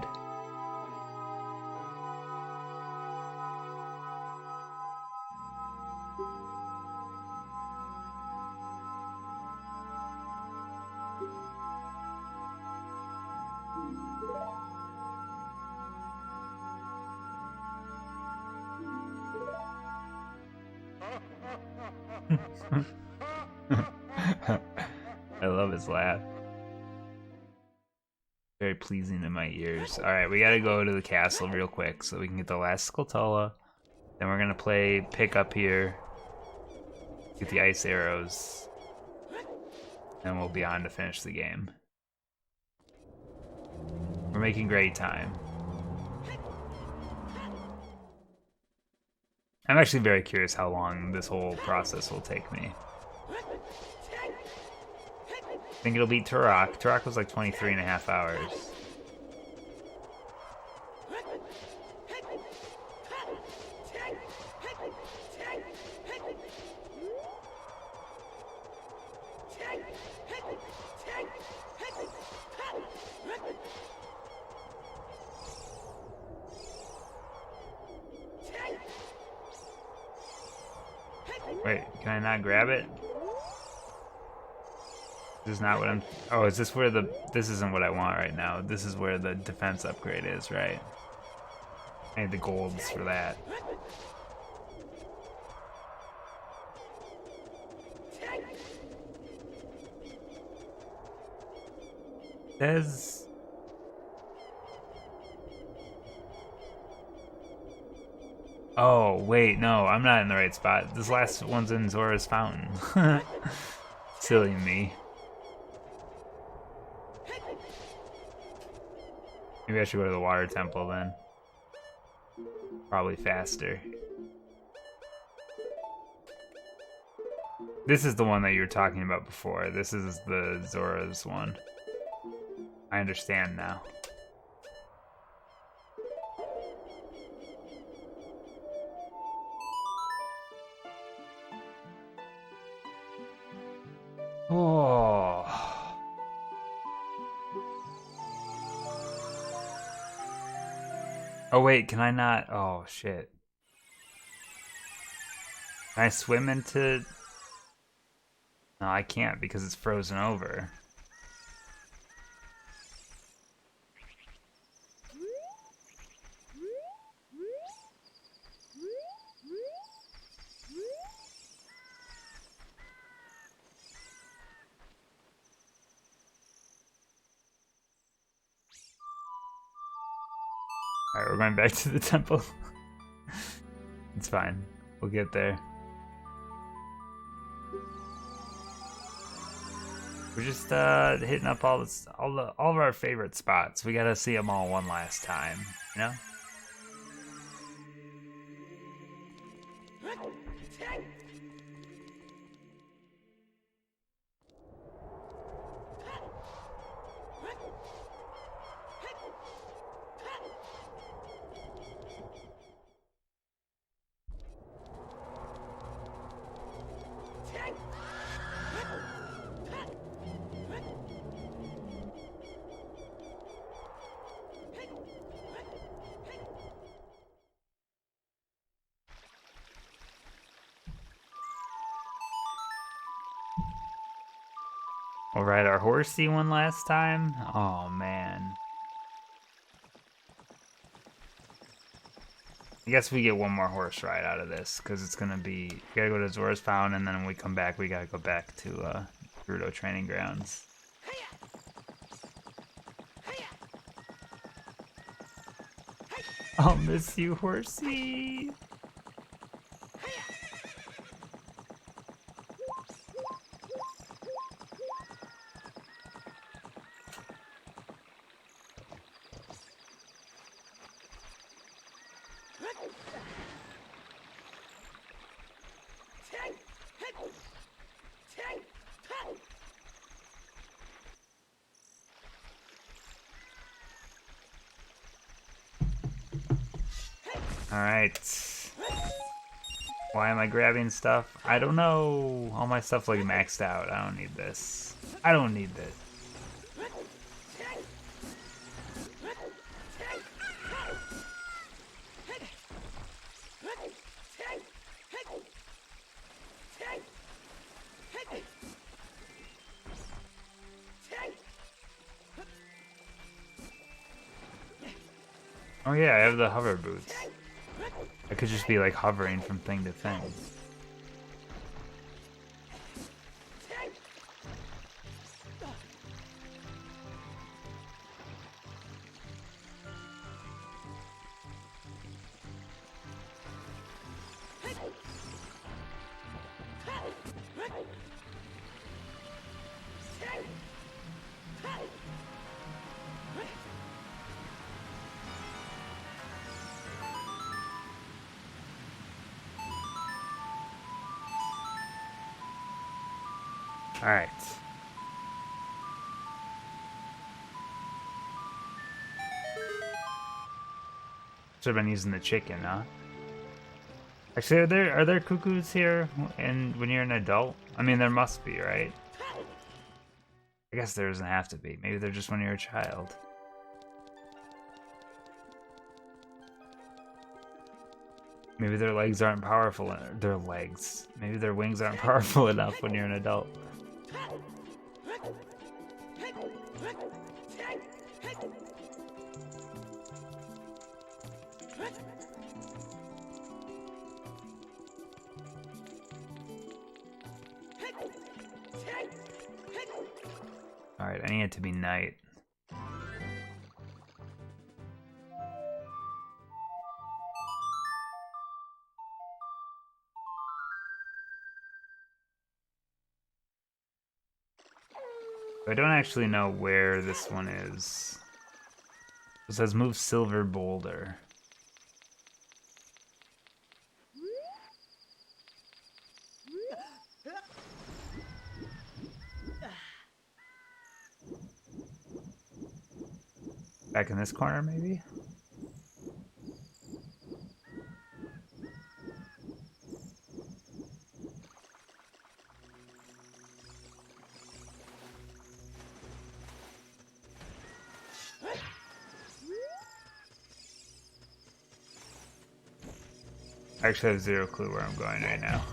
I love his laugh. Very pleasing to my ears. Alright, we gotta go to the castle real quick so we can get the last Skulltula. Then we're gonna play pick up here. Get the ice arrows. And we'll be on to finish the game. We're making great time. I'm actually very curious how long this whole process will take me. I think it'll beat Turok. Turok was like 23 and a half hours. Wait, can I not grab it? This is not what I'm... Oh, is this where the... This isn't what I want right now. This is where the defense upgrade is, right? I need the golds for that. Says... Oh, wait, no, I'm not in the right spot. This last one's in Zora's Fountain. Silly me. Maybe I should go to the water temple then. Probably faster. This is the one that you were talking about before. This is the Zora's one. I understand now. Oh. Oh wait, can I not? Oh shit. Can I swim into? No, I can't because it's frozen over. Alright, we're going back to the temple. It's fine. We'll get there. We're just hitting up all of our favorite spots. We gotta see them all one last time, you know? We'll ride our horsey one last time. Oh man. I guess we get one more horse ride out of this because it's gonna be. We gotta go to Zora's Fountain, and then when we come back, we gotta go back to Gerudo Training Grounds. I'll miss you, horsey. Alright. Why am I grabbing stuff? I don't know. All my stuff's like maxed out. I don't need this. I don't need this. Oh yeah, I have the hover boots. I could just be like hovering from thing to thing. Alright. Should have been using the chicken, huh? Actually, are there cuckoos here and when you're an adult? I mean, there must be, right? I guess there doesn't have to be. Maybe they're just when you're a child. Maybe their legs aren't powerful. Their legs. Maybe their wings aren't powerful enough when you're an adult. Alright, I need it to be night. I don't actually know where this one is. It says move silver boulder. Back in this corner, maybe? I actually have zero clue where I'm going right now.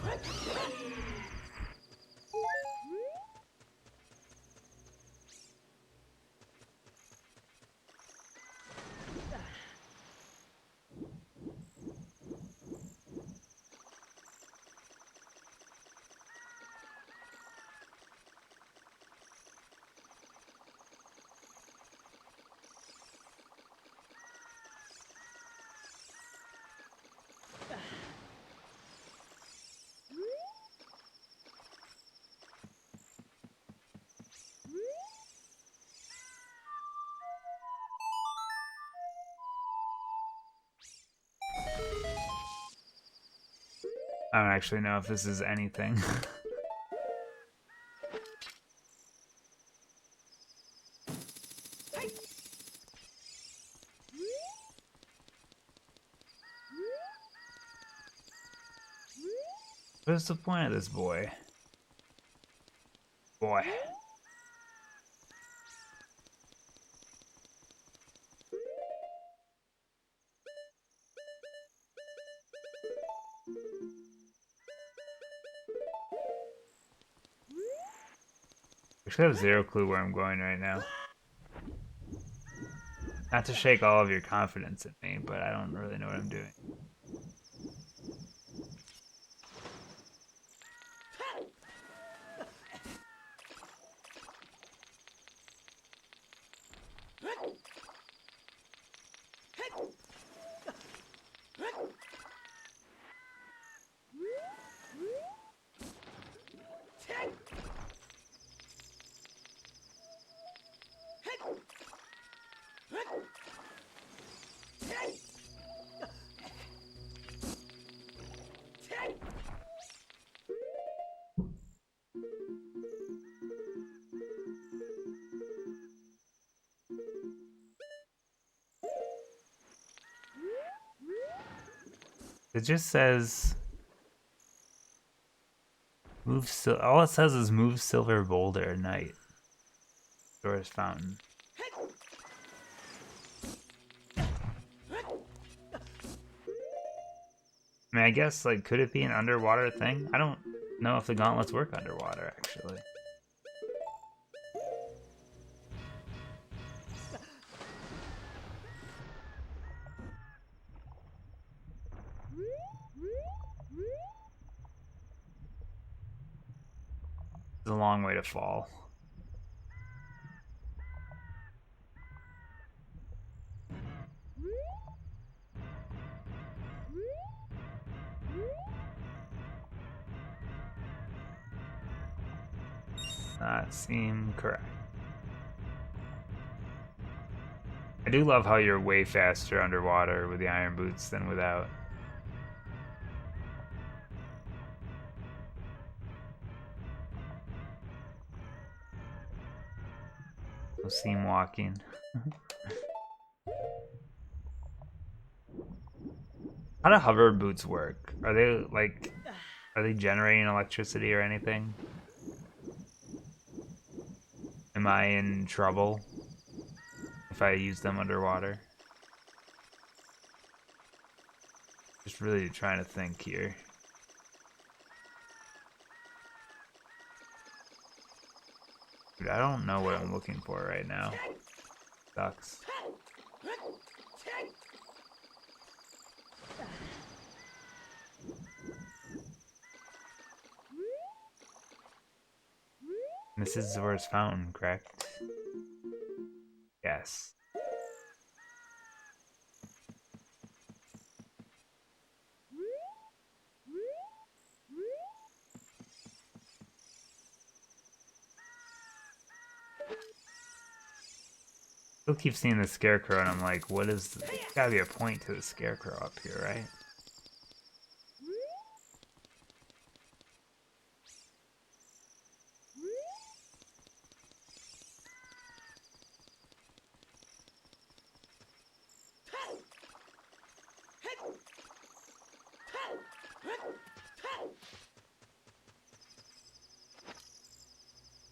I don't actually know if this is anything. What's the point of this boy? Boy. I have zero clue where I'm going right now. Not to shake all of your confidence in me, but I don't really know what I'm doing. It just says move. All it says is move silver boulder at night. Doris fountain. I mean, I guess like could it be an underwater thing? I don't know if the gauntlets work underwater actually. It's a long way to fall. Not seem correct. I do love how you're way faster underwater with the iron boots than without. No seam walking. How do hover boots work? Are they generating electricity or anything? Am I in trouble if I use them underwater? Just really trying to think here. Dude, I don't know what I'm looking for right now. Sucks. This is Zora's fountain, correct? Yes. Still keep seeing the scarecrow and I'm like, what is the... There's gotta be a point to the scarecrow up here, right?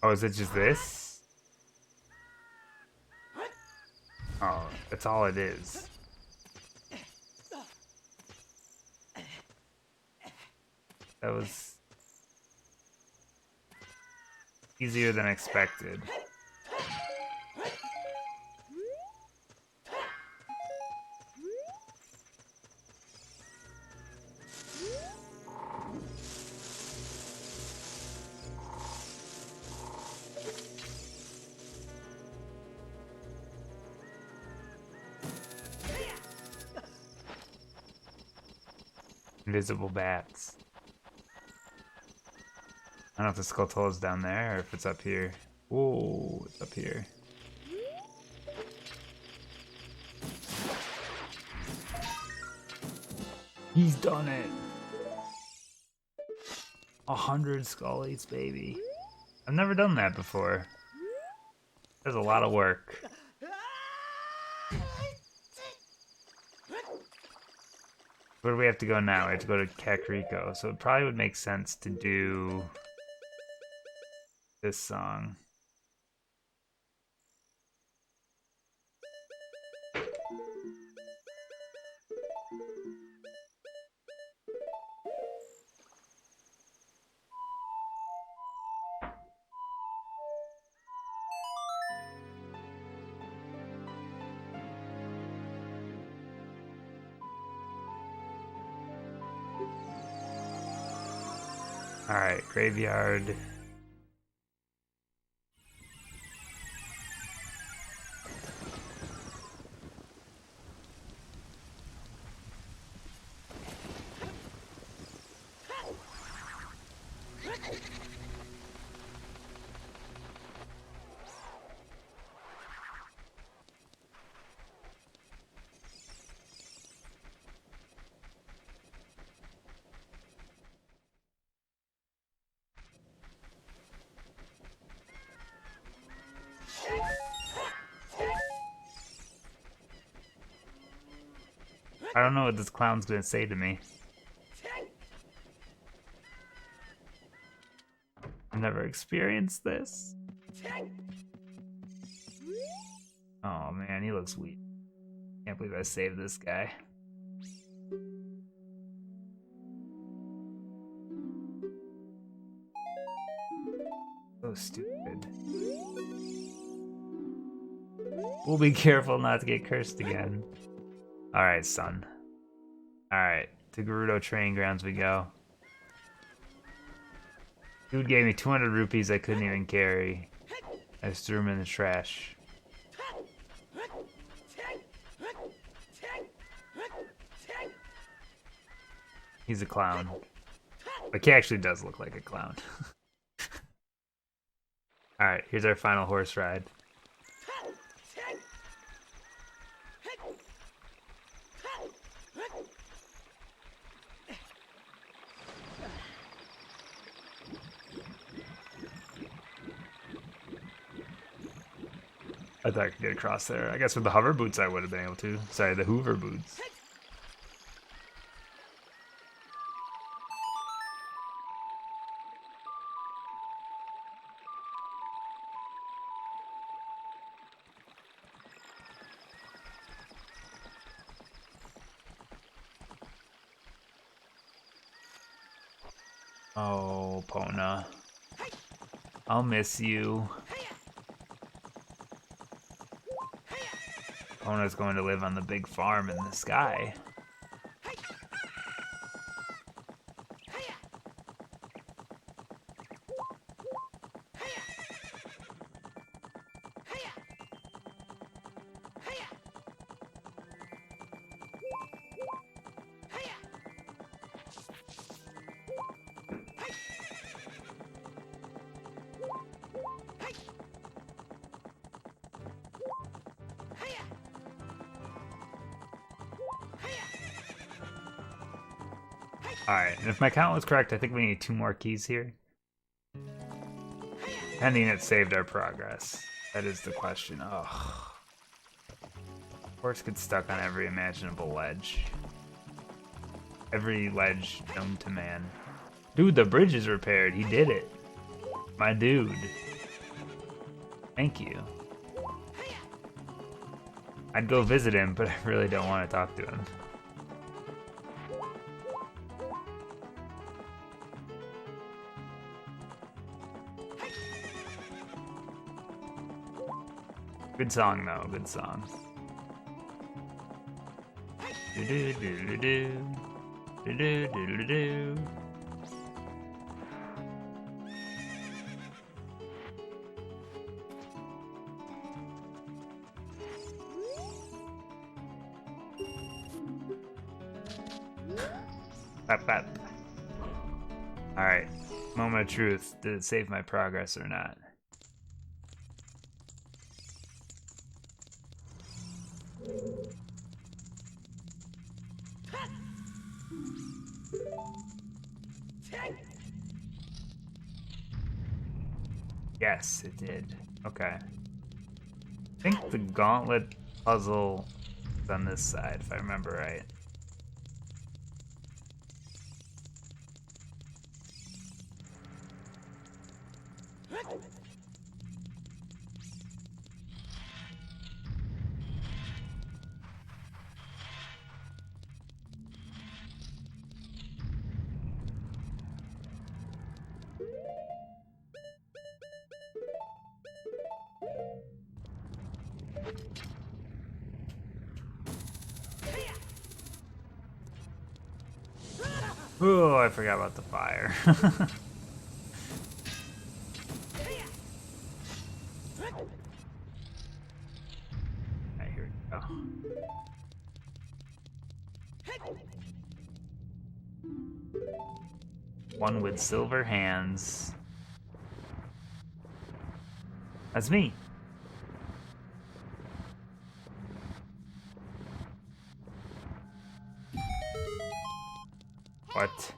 Oh, is it just this? Oh, that's all it is. That was easier than expected. Invisible bats. I don't know if the skull is down there or if it's up here. Whoa, it's up here. He's done it. 100 Scullies, baby. I've never done that before. There's a lot of work. Where do we have to go now? We have to go to Kakariko, so it probably would make sense to do this song. Alright, graveyard. I don't know what this clown's gonna say to me. I've never experienced this. Oh man, he looks weak. Can't believe I saved this guy. So stupid. We'll be careful not to get cursed again. Alright, son. Alright, to Gerudo Training Grounds we go. Dude gave me 200 rupees I couldn't even carry. I just threw them in the trash. He's a clown. Like, he actually does look like a clown. Alright, here's our final horse ride. I thought I could get across there. I guess with the hover boots I would have been able to. Sorry, the Hoover boots. Oh, Pona. I'll miss you. Pona's going to live on the big farm in the sky. Alright, and if my count was correct, I think we need 2 more keys here. Pending it saved our progress. That is the question. Oh. Horse gets stuck on every imaginable ledge. Every ledge known to man. Dude, the bridge is repaired. He did it. My dude. Thank you. I'd go visit him, but I really don't want to talk to him. Good song though, good song. Do do do do do do do do do. Bap. Alright, moment of truth. Did it save my progress or not? Yes, it did. Okay. I think the gauntlet puzzle is on this side, if I remember right. Oh, I forgot about the fire. Alright, here we go. One with silver hands. That's me. What?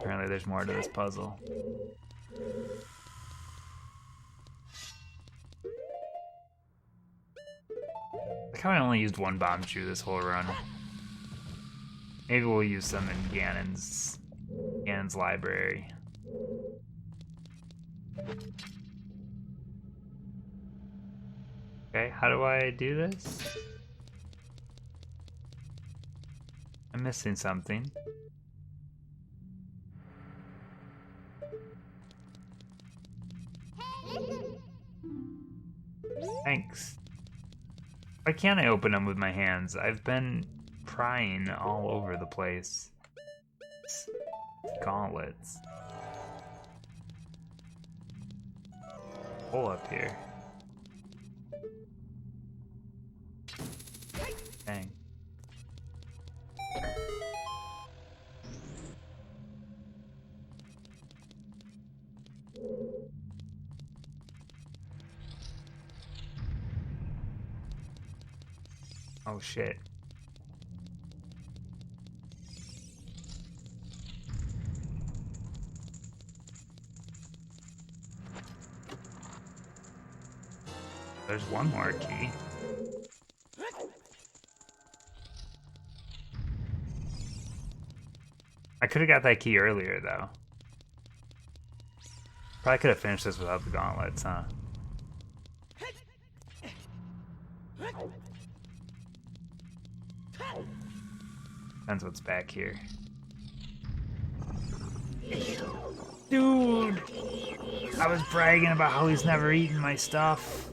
Apparently there's more to this puzzle. Like how I only used one bomb shoe this whole run. Maybe we'll use some in Ganon's library. Okay, how do I do this? I'm missing something. Thanks. Why can't I open them with my hands? I've been prying all over the place. Gauntlets. Pull up here. Dang. Oh shit. There's one more key. I could have got that key earlier though. Probably could have finished this without the gauntlets, huh? Depends what's back here. Dude! I was bragging about how he's never eaten my stuff.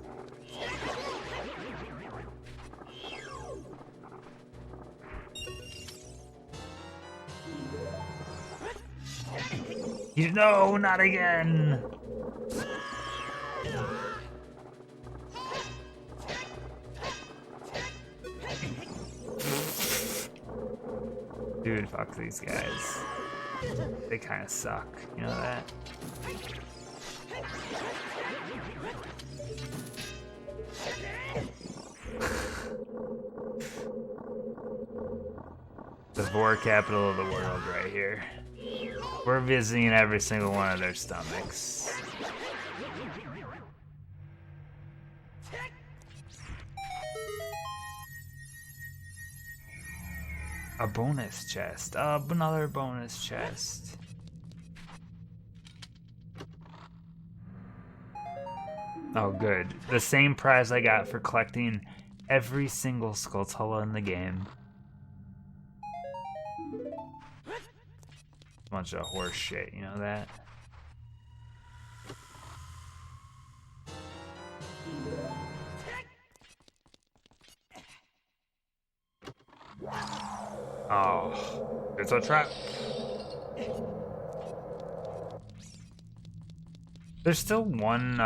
No, not again! Dude, fuck these guys. They kind of suck, you know that? The Vor capital of the world right here. We're visiting every single one of their stomachs. A bonus chest. Another bonus chest. Oh, good. The same prize I got for collecting every single Skulltula in the game. Bunch of horse shit, you know that? Oh, it's a trap. There's still one.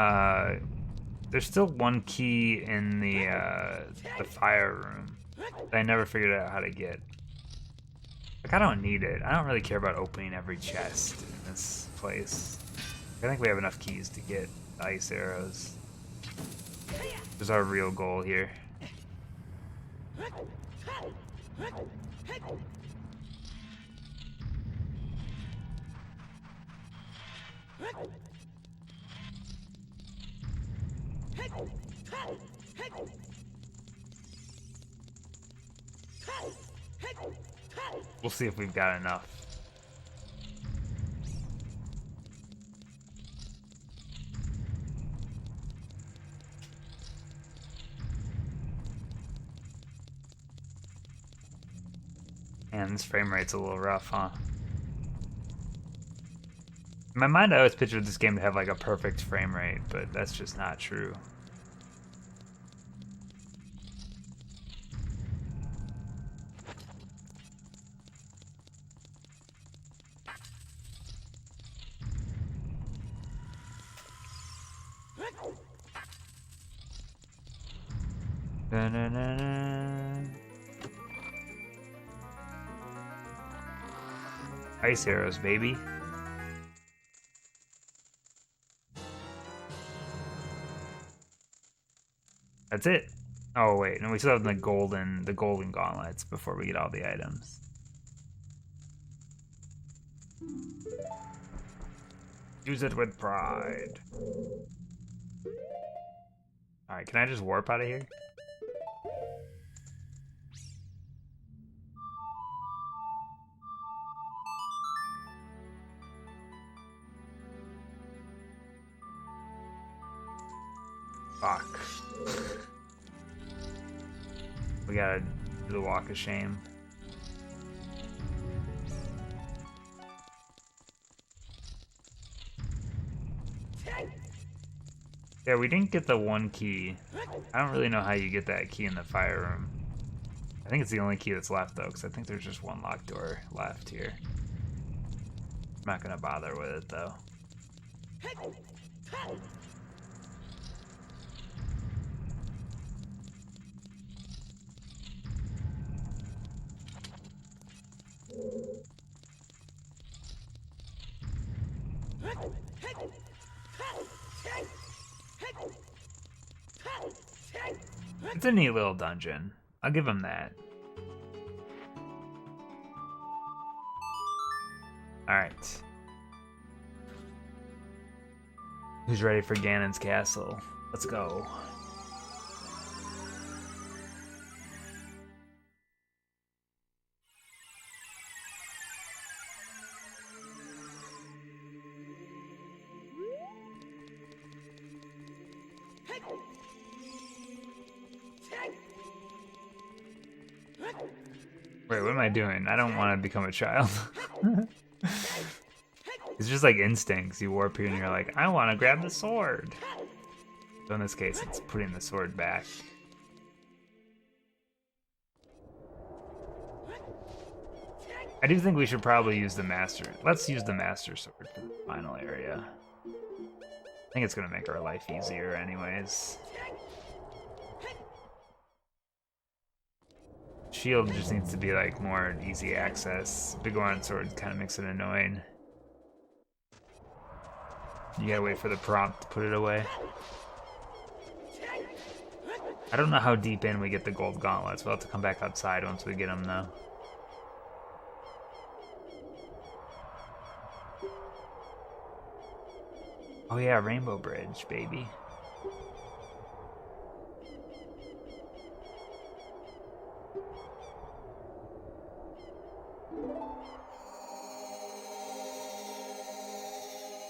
There's still one key in the fire room that I never figured out how to get. Like I don't need it. I don't really care about opening every chest in this place. I think we have enough keys to get ice arrows. This is our real goal here. We'll see if we've got enough. Man, this frame rate's a little rough, huh? In my mind, I always pictured this game to have like a perfect frame rate, but that's just not true. Da-na-na-na. Ice arrows, baby. That's it. Oh wait, and we still have the golden gauntlets before we get all the items. Use it with pride. Alright, can I just warp out of here? Fuck. We gotta do the walk of shame. Yeah, we didn't get the one key. I don't really know how you get that key in the fire room. I think it's the only key that's left though, because I think there's just one locked door left here. I'm not gonna bother with it though. It's a neat little dungeon. I'll give him that. Alright. Who's ready for Ganon's castle? Let's go. Wait, what am I doing? I don't want to become a child. It's just like instincts. You warp here and you're like, I want to grab the sword. So in this case, it's putting the sword back. I do think we should probably use the master. Let's use the master sword for the final area. I think it's going to make our life easier anyways. Shield just needs to be like more easy access. Big one sword kind of makes it annoying. You gotta wait for the prompt to put it away. I don't know how deep in we get the gold gauntlets. We'll have to come back outside once we get them though. Oh yeah, Rainbow Bridge, baby.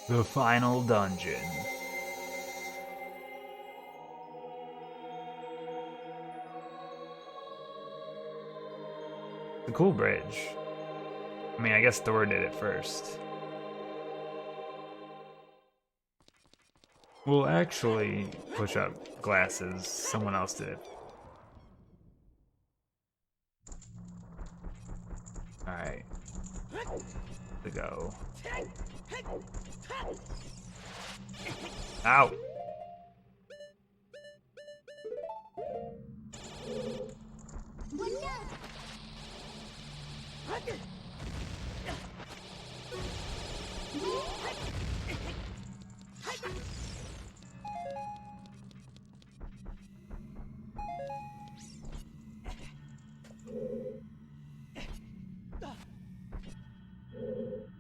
The final dungeon. The cool bridge. I mean, I guess Thor did it first. Well, actually, push up glasses. Someone else did it. to go. Ow!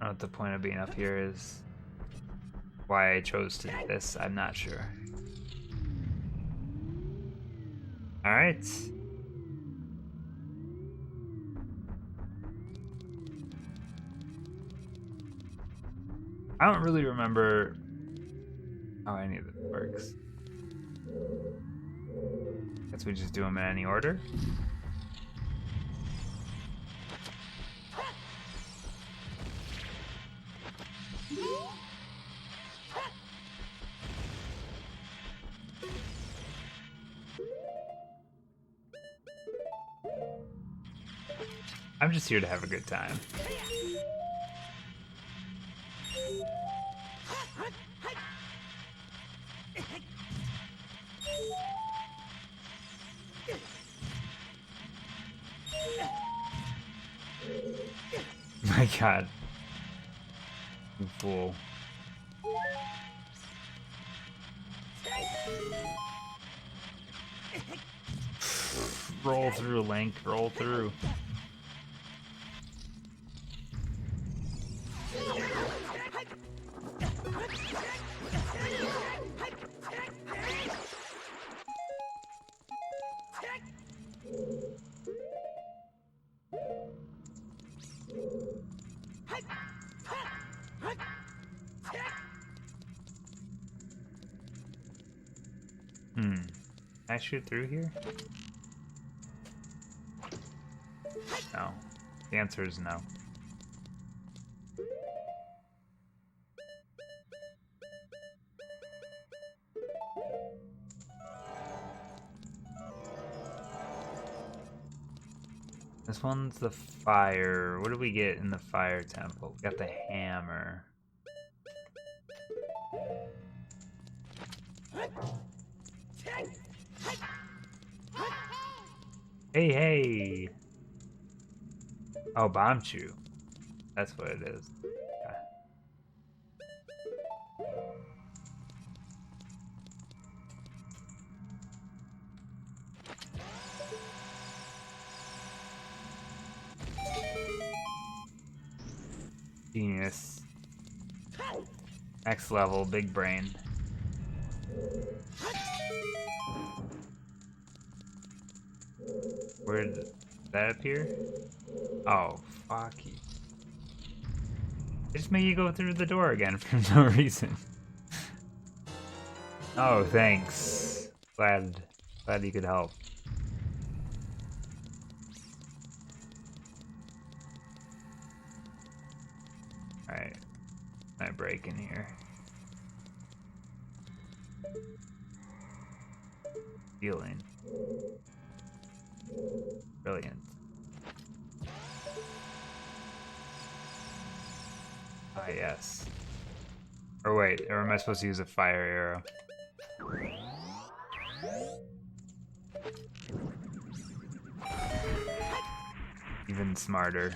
I don't know what the point of being up here is. Why I chose to do this, I'm not sure. Alright. I don't really remember how any of it works. Guess we just do them in any order. I'm just here to have a good time. My God. You fool. Roll through, Link. Roll through. Can I shoot through here? No. The answer is no. This one's the fire. What do we get in the fire temple? We got the hammer. Hey, hey! Oh, bomb chew. That's what it is. Okay. Genius. Next level, big brain. Where did that appear? Oh, fuck you. They just made you go through the door again for no reason. Oh, thanks. Glad you could help. Alright. Can I break in here? Healing. Brilliant. Ah, yes. Or wait, or am I supposed to use a fire arrow? Even smarter.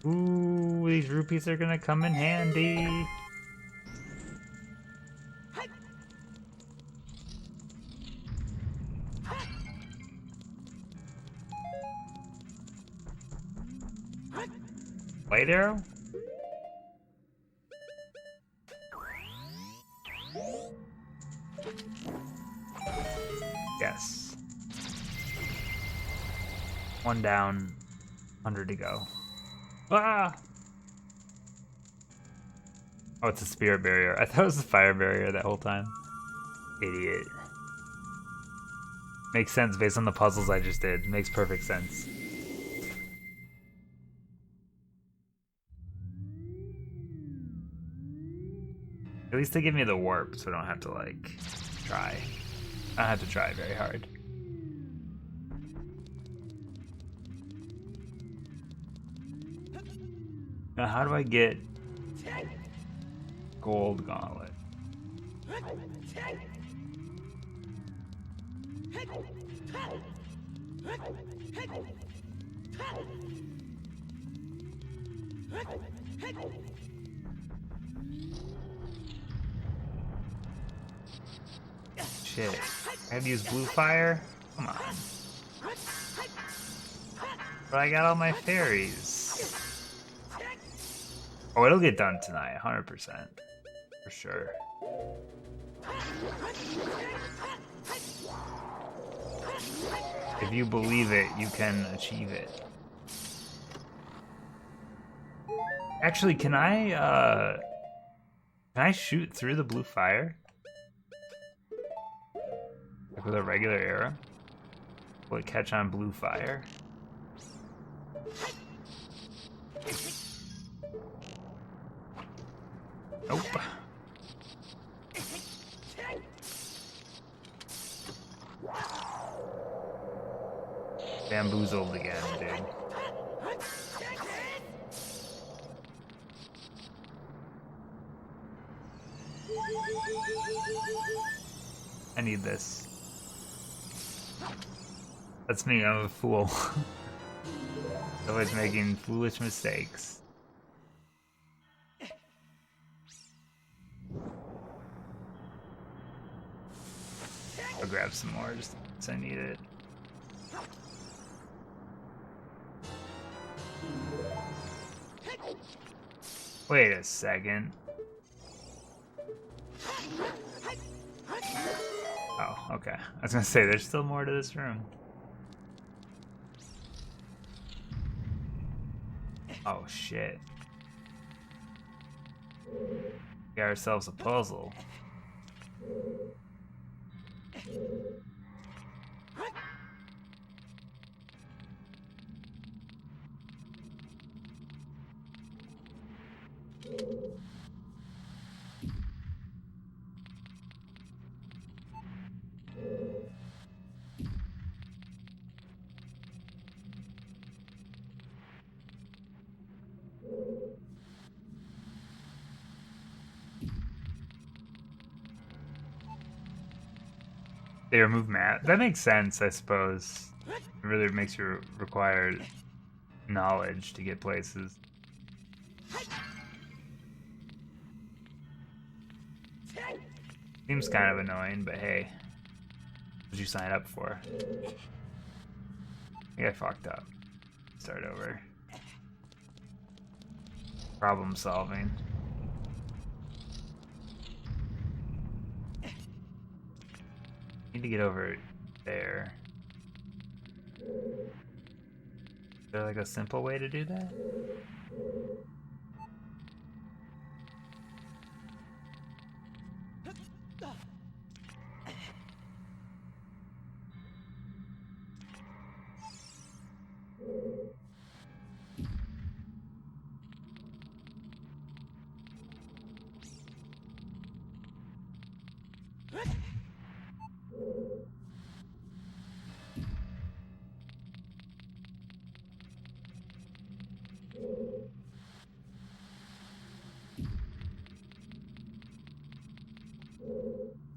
Ooh, these rupees are gonna come in handy. Light arrow? Yes. One down, 100 to go. Ah! Oh, it's a spirit barrier. I thought it was a fire barrier that whole time. Idiot. Makes sense based on the puzzles I just did. Makes perfect sense. At least they give me the warp, so I don't have to, like, try. I don't have to try very hard. Now, how do I get gold gauntlet? Shit. I have to use blue fire? Come on. But I got all my fairies. Oh, it'll get done tonight, 100%. For sure. If you believe it, you can achieve it. Actually, can I shoot through the blue fire? Like with a regular arrow? Will it catch on blue fire? Nope. Bamboozled again, dude. I need this. That's me, I'm a fool. Always making foolish mistakes. I'll grab some more just because I need it. Wait a second. Oh, okay. I was gonna say, there's still more to this room. Oh, shit. Got ourselves a puzzle. They remove math. That makes sense, I suppose. It really makes you require knowledge to get places. Seems kind of annoying, but hey. What did you sign up for? I think I fucked up. Start over. Problem solving. Need to get over there. Is there like a simple way to do that?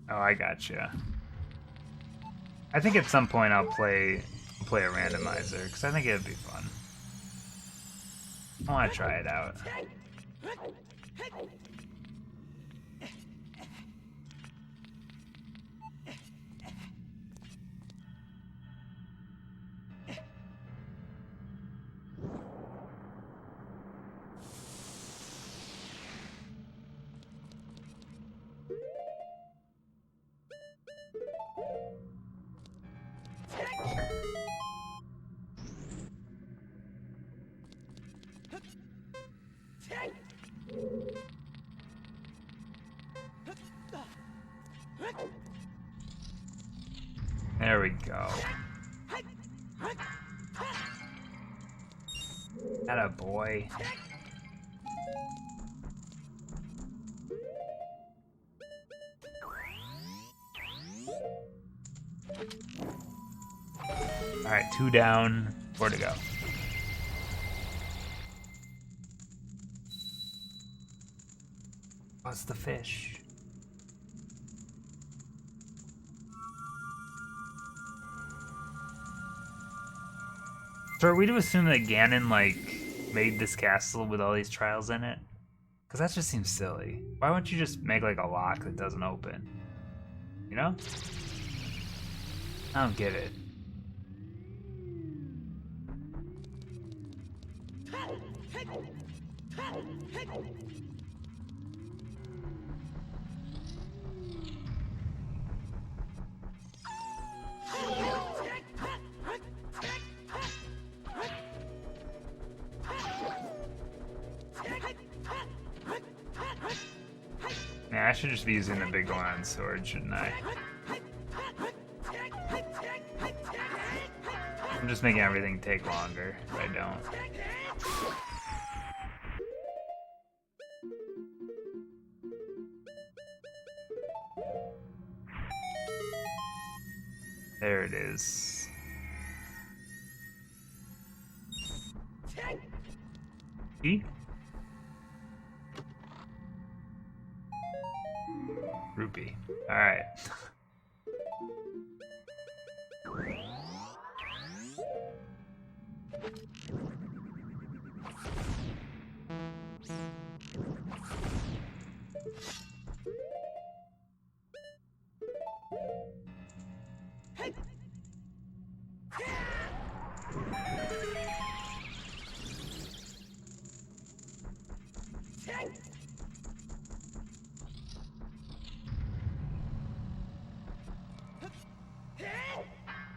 Oh, I gotcha. I think at some point I'll play a randomizer because I think it'd be fun. I want to try it out. we go. Atta boy. Alright, 2 down, 4 to go. What's the fish? So are we to assume that Ganon, like, made this castle with all these trials in it? Because that just seems silly. Why wouldn't you just make, like, a lock that doesn't open? You know? I don't get it. Yeah, I should just be using the big one on sword, shouldn't I? I'm just making everything take longer if I don't. There it is. See? Rupee. Alright.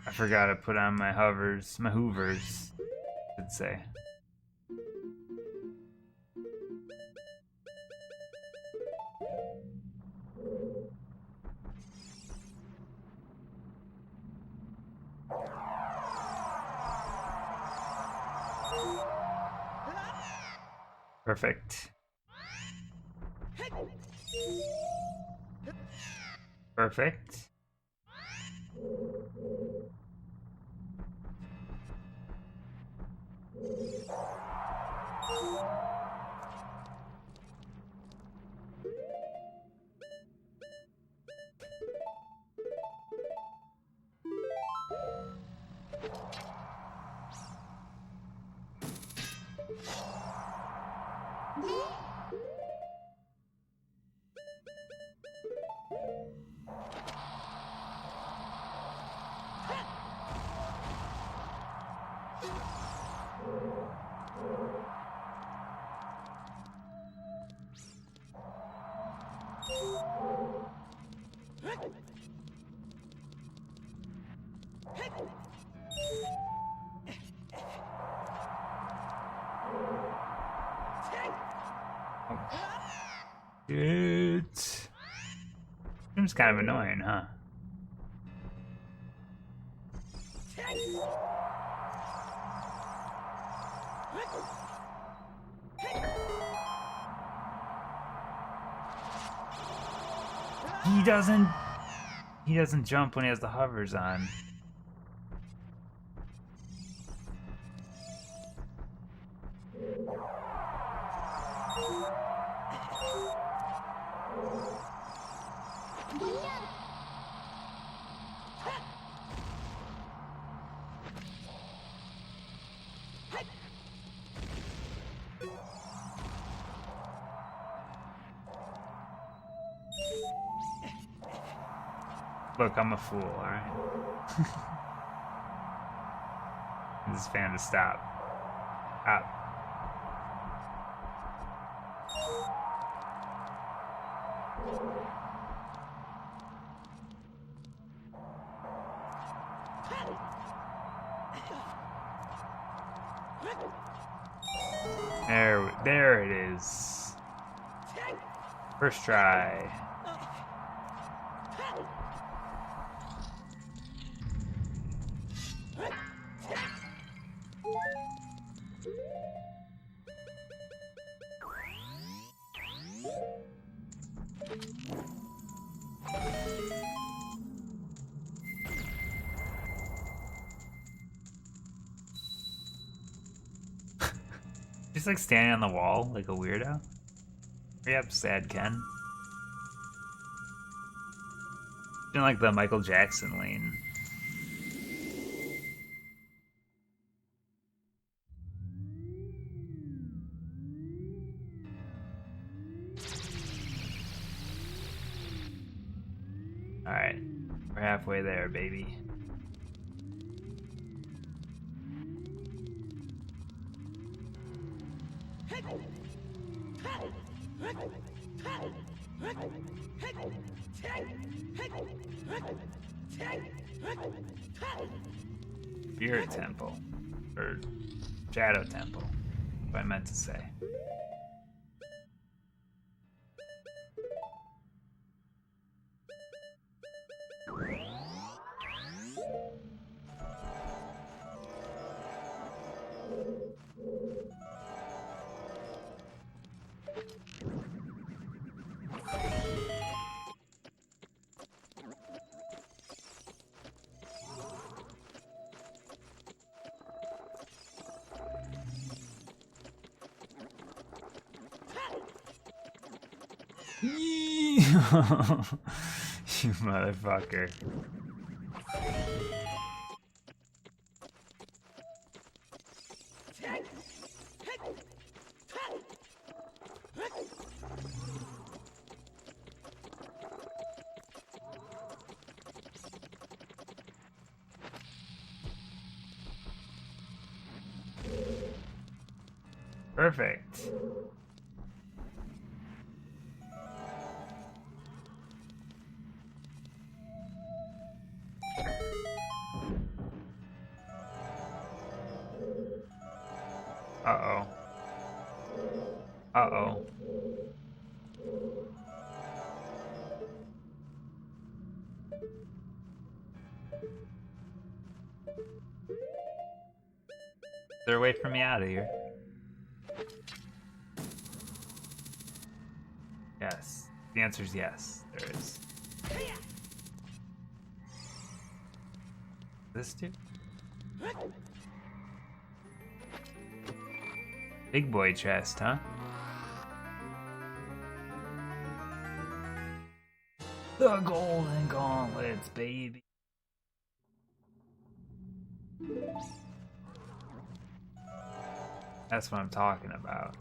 I forgot to put on my hovers, my hoovers, I should say. Perfect. Perfect. It seems kind of annoying, huh? He doesn't jump when he has the hovers on. Look, I'm a fool, alright? This is fan to stop. Stop. There it is. First try. Just like standing on the wall like a weirdo. Hurry up, sad Ken. Doing like the Michael Jackson lean. Alright, we're halfway there, baby. Spirit Temple. Or Shadow Temple, what I meant to say. You motherfucker. Perfect. Uh-oh. Uh-oh. Is there a way for me out of here? Yes. The answer is yes. There is. This dude? Big boy chest, huh? The golden gauntlets, baby. That's what I'm talking about.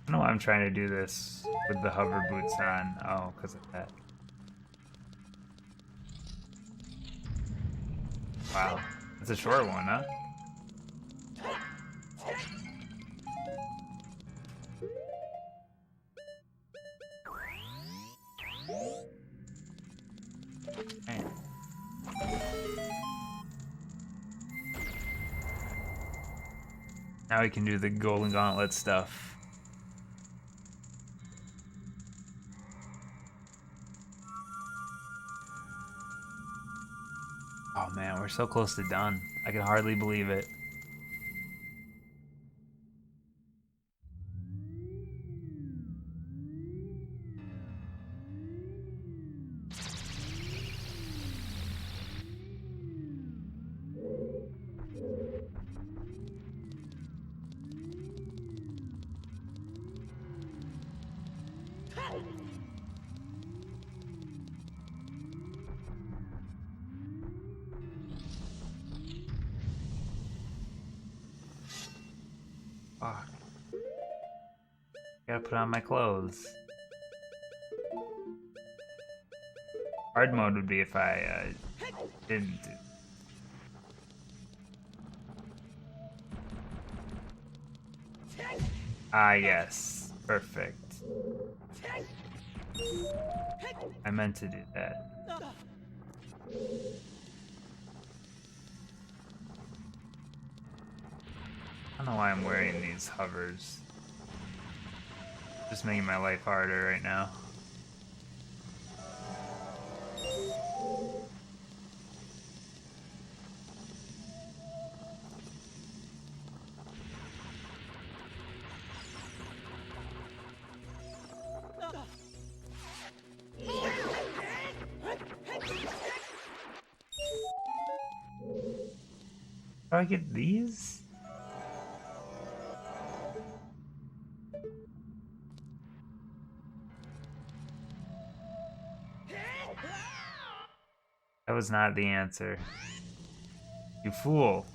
I don't know why I'm trying to do this with the hover boots on. Oh, because of that. Wow. That's a short one, huh? Man. Now we can do the golden gauntlet stuff. Oh man, we're so close to done. I can hardly believe it. Fuck. Gotta put on my clothes. Hard mode would be if I didn't do. Ah, yes. Perfect. I meant to do that. I don't know why I'm wearing these hovers. Just making my life harder right now. How do I get these? That was not the answer. You fool.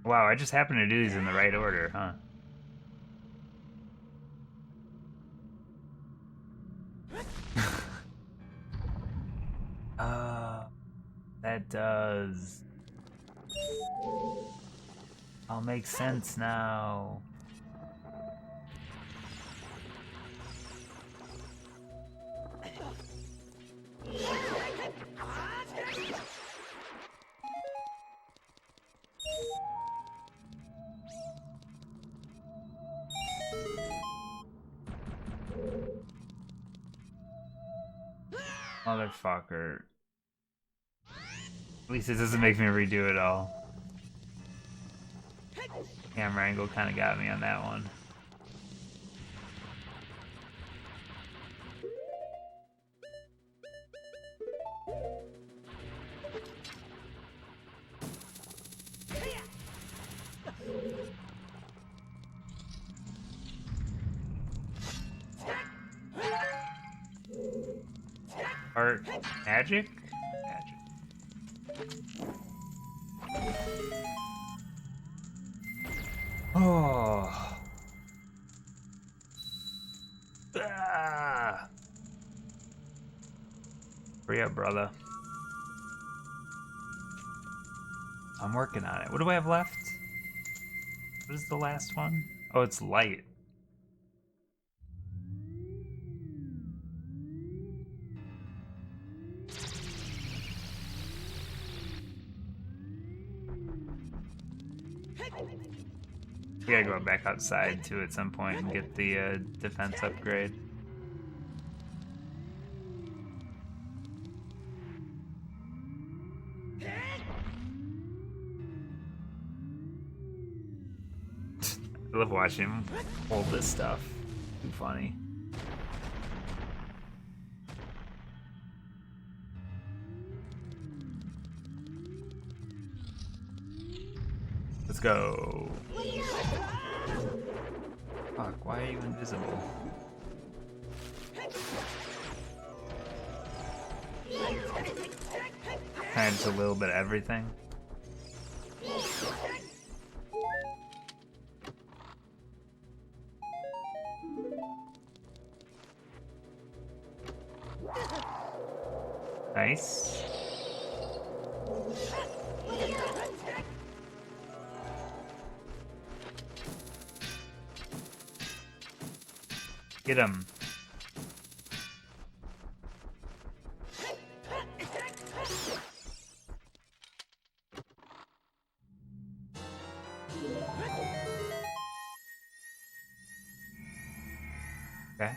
Wow, I just happened to do these in the right order, huh? That does. All makes sense now. Motherfucker. At least it doesn't make me redo it all. Camera angle kind of got me on that one. Art magic? Oh. Ah. Hurry up, brother. I'm working on it. What do I have left? What is the last one? Oh, it's light. We gotta go back outside too at some point and get the defense upgrade. I love watching him hold this stuff. Too funny. Let's go. Fuck, why are you invisible? Kind of just a little bit of everything. Nice. Get him. Okay.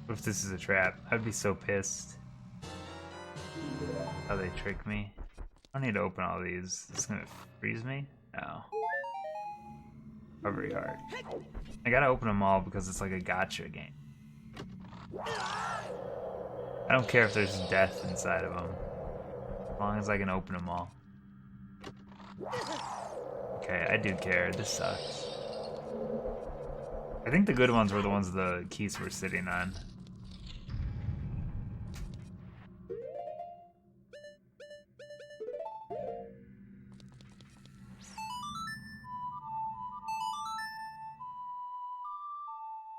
What if this is a trap? I'd be so pissed. How they trick me. I don't need to open all these. It's gonna freeze me? No. Recovery heart. I gotta open them all because it's like a gacha game. I don't care if there's death inside of them. As long as I can open them all. Okay, I do care. This sucks. I think the good ones were the ones the keys were sitting on.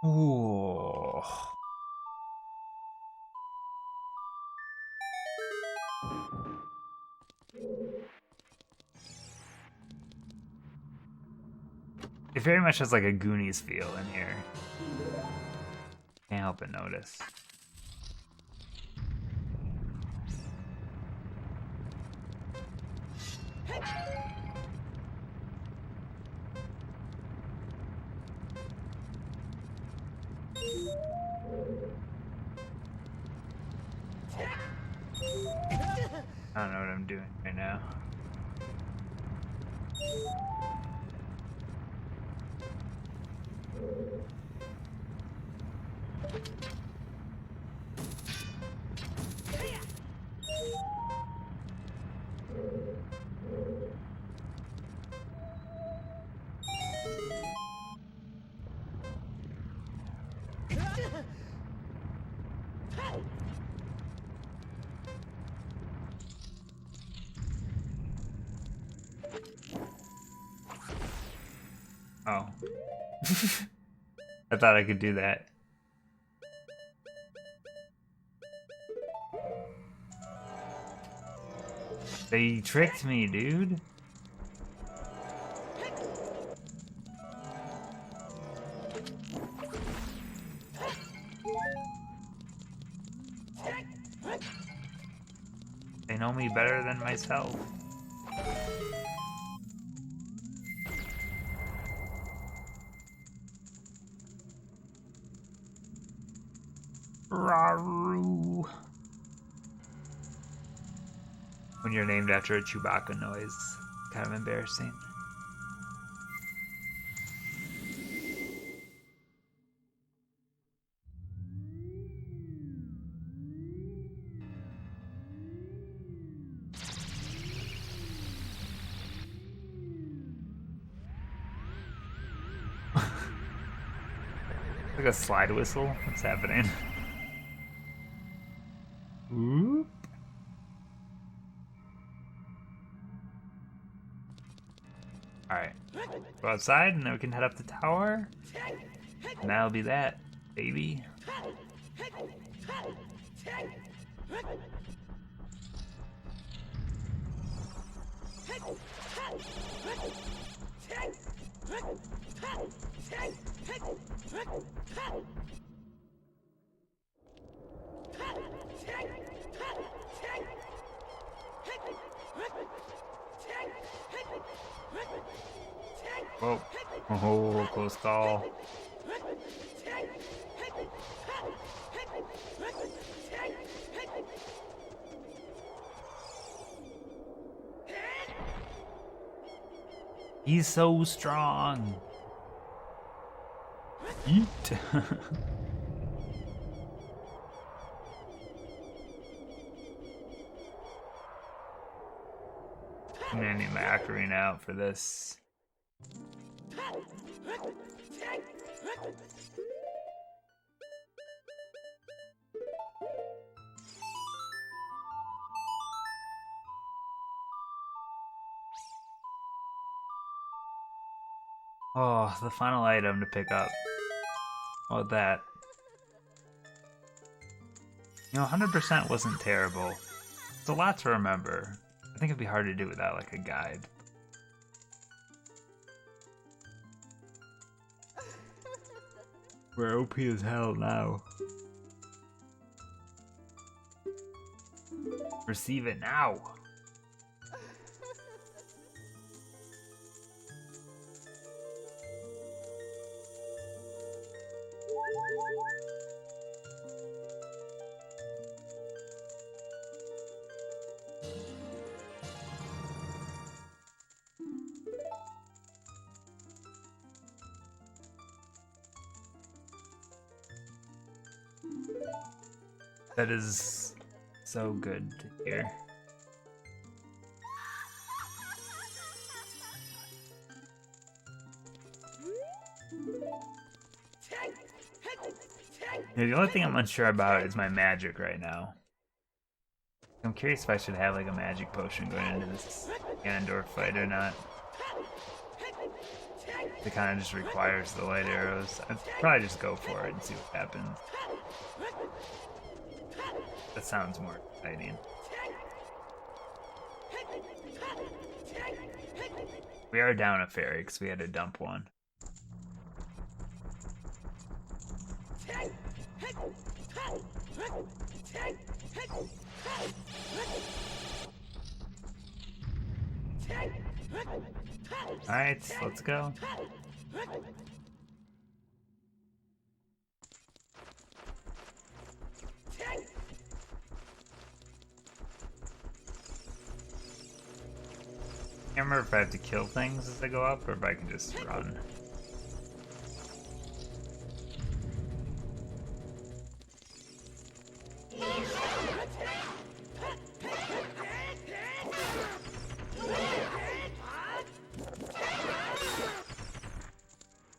Ooh. It very much has like a Goonies feel in here. Can't help but notice. I don't know what I'm doing right now. Oh. I thought I could do that. They tricked me, dude. They know me better than myself. Raru. When you're named after a Chewbacca noise, kind of embarrassing. Like a slide whistle? What's happening? Whoop. Alright. Go outside and then we can head up the tower. And that'll be that, baby. Whoa. Oh, close call. He's so strong. Eat. I'm gonna need my Ocarina out for this. Oh, the final item to pick up. How about that? You know, 100% wasn't terrible. It's a lot to remember. I think it'd be hard to do without, like, a guide. We're OP as hell now. Receive it now! That is so good to hear. Yeah, the only thing I'm unsure about is my magic right now. I'm curious if I should have like a magic potion going into this Ganondorf fight or not. It kind of just requires the light arrows. I'd probably just go for it and see what happens. That sounds more exciting. We are down a fairy because we had to dump one. Alright, let's go. I can't remember if I have to kill things as they go up or if I can just run.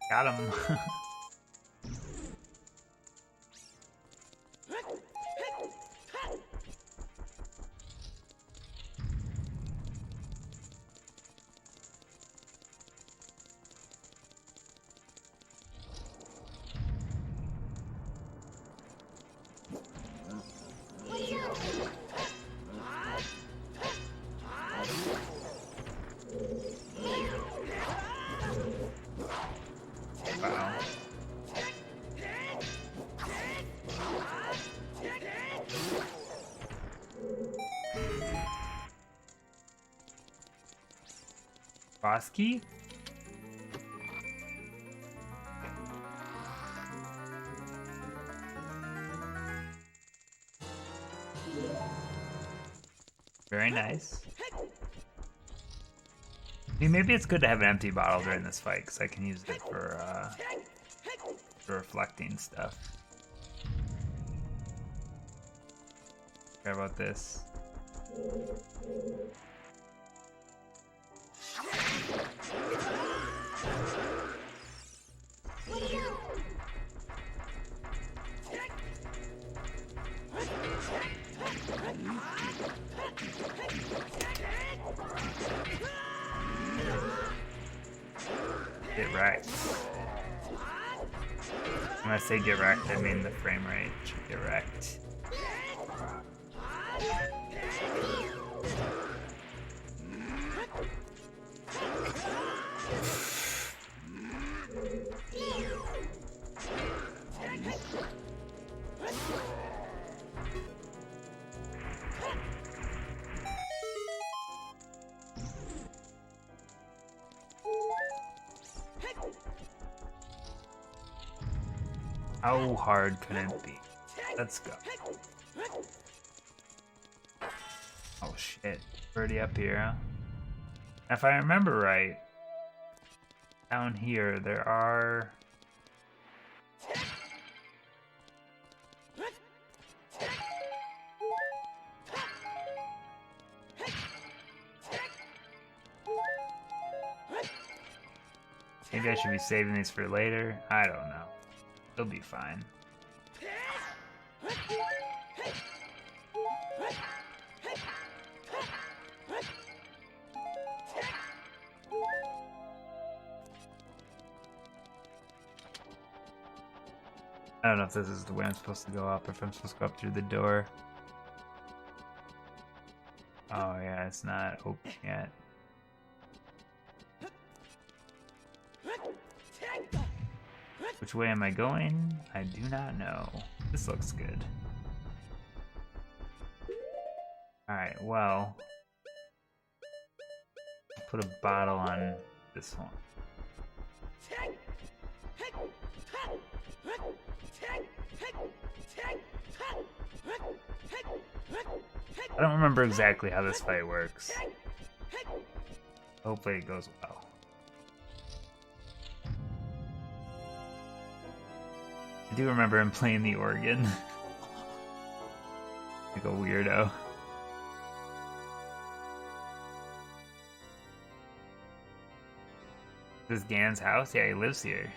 Got him. Wow. Boss key? Very nice. I mean, maybe it's good to have an empty bottle during this fight, because I can use it for reflecting stuff. Care about this. Get wrecked. When I say get wrecked, I mean the frame rate should get wrecked. How hard can it be? Let's go. Oh shit, already up here, huh? If I remember right, down here there are... Maybe I should be saving these for later. I don't know. It'll be fine. I don't know if this is the way I'm supposed to go up, or if I'm supposed to go up through the door. Oh yeah, it's not open yet. Which way am I going? I do not know. This looks good. Alright, well... I'll put a bottle on this one. I don't remember exactly how this fight works. Hopefully it goes well. I do remember him playing the organ. Like a weirdo. This is Ganon's house? Yeah, he lives here.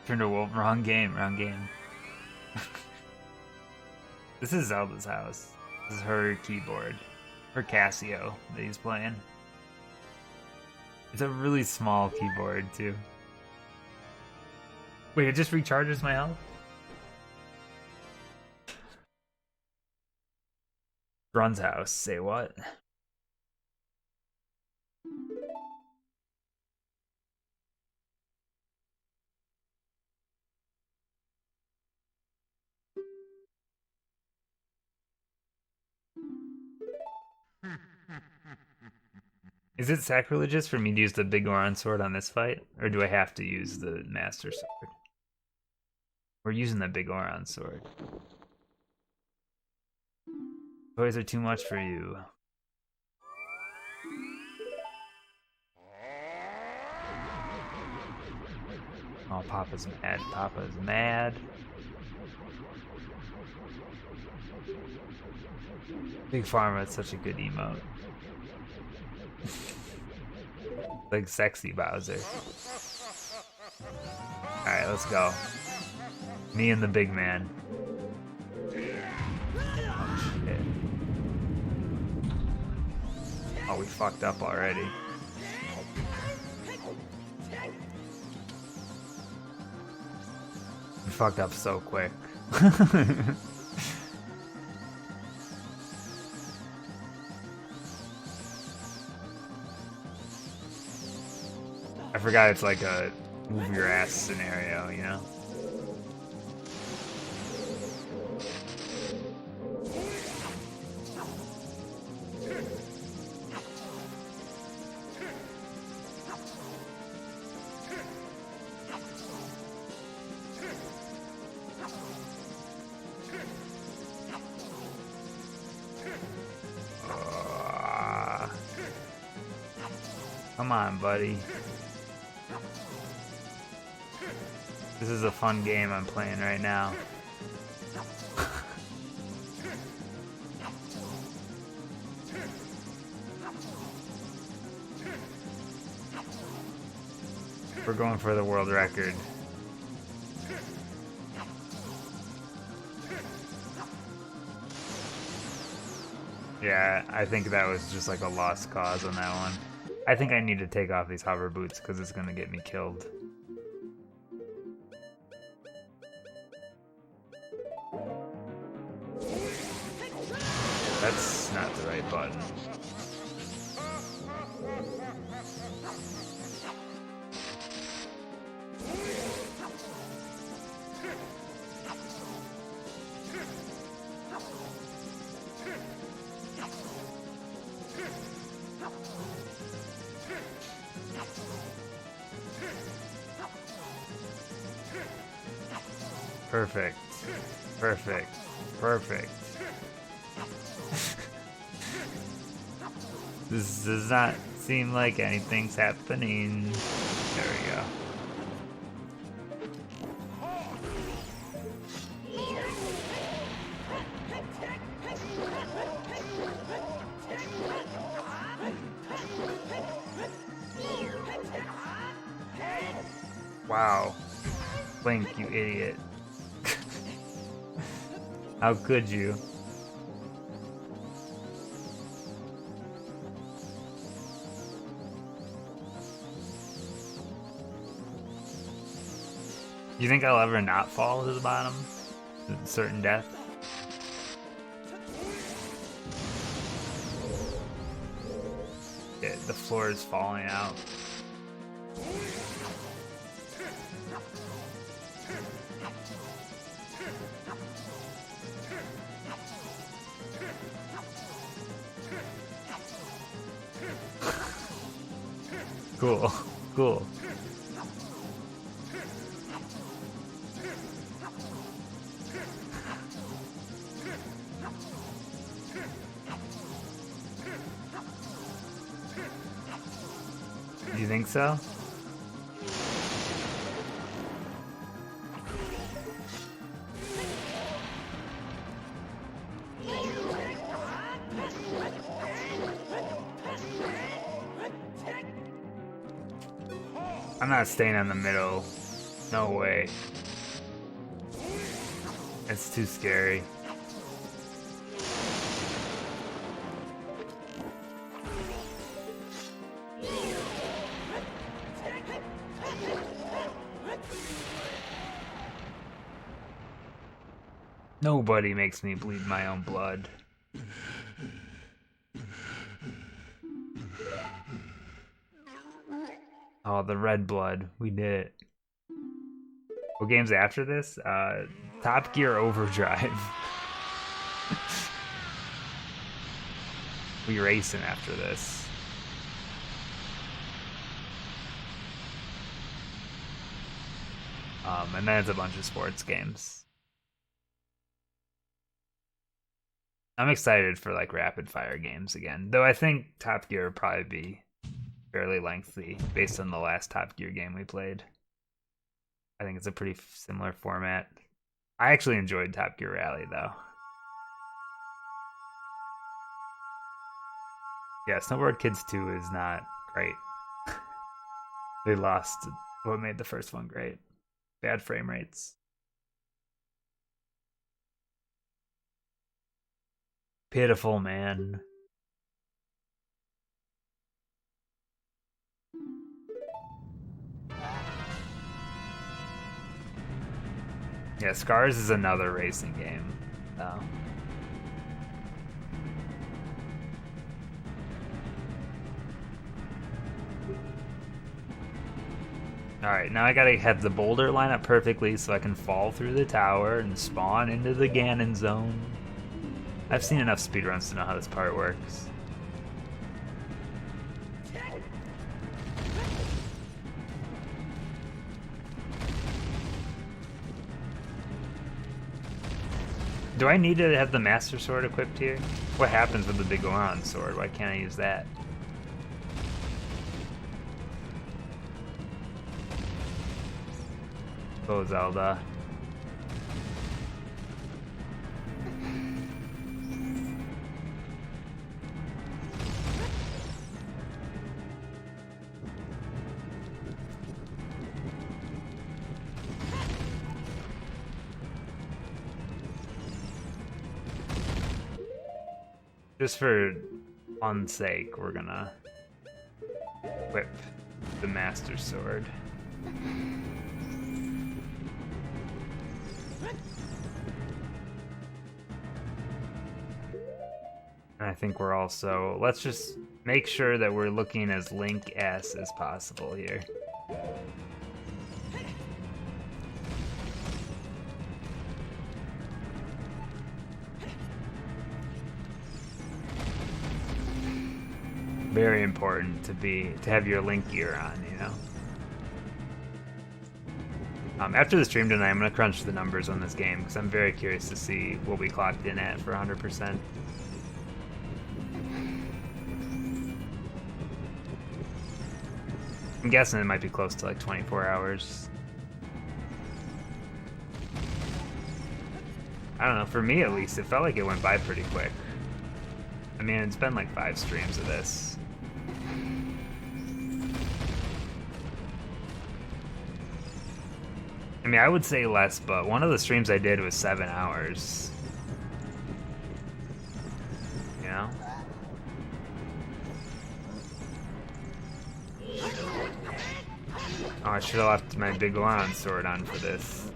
Turned to wolf. Wrong game, wrong game. This is Zelda's house. This is her keyboard. Her Casio that he's playing. It's a really small keyboard, too. Wait, it just recharges my health? Run's house. Say what? Is it sacrilegious for me to use the big Oron sword on this fight? Or do I have to use the Master Sword? We're using the big Oron sword. Toys are too much for you. Oh, Papa's mad. Papa's mad. Big Pharma is such a good emote. Like sexy Bowser. Alright, let's go. Me and the big man. Oh, shit. Oh, we fucked up already. We fucked up so quick. I forgot it's like a move your ass scenario, you know? Come on, buddy. This is a fun game I'm playing right now. We're going for the world record. Yeah, I think that was just like a lost cause on that one. I think I need to take off these hover boots because it's gonna get me killed. That's not the right button. Perfect. Perfect. Perfect. This does not seem like anything's happening. There we go. Wow. Link, you idiot. How could you? You think I'll ever not fall to the bottom? Certain death? Yeah, the floor is falling out. Cool, cool. You think so? I'm not staying in the middle. No way. It's too scary. Nobody makes me bleed my own blood. Oh, the red blood. We did it. What game's after this? Top Gear Overdrive. We racing after this. And then it's a bunch of sports games. I'm excited for like rapid fire games again, though I think Top Gear would probably be fairly lengthy based on the last Top Gear game we played. I think it's a pretty similar format. I actually enjoyed Top Gear Rally though. Yeah, Snowboard Kids 2 is not great. They lost what made the first one great. Bad frame rates. Pitiful, man. Yeah, Scars is another racing game, though. Alright, now I gotta have the boulder line up perfectly so I can fall through the tower and spawn into the Ganon zone. I've seen enough speedruns to know how this part works. Do I need to have the Master Sword equipped here? What happens with the Big Goron sword? Why can't I use that? Oh, Zelda. Just for fun's sake, we're gonna whip the Master Sword. And I think we're also, let's just make sure that we're looking as Link-esque as possible here. Very important to have your Link gear on, you know. After the stream tonight, I'm gonna crunch the numbers on this game because I'm very curious to see what we clocked in at for 100%. I'm guessing it might be close to like 24 hours. I don't know, for me at least, it felt like it went by pretty quick. I mean, it's been like 5 streams of this. I mean, I would say less, but one of the streams I did was 7 hours. You know? Oh, I should have left my Big Goron sword on for this.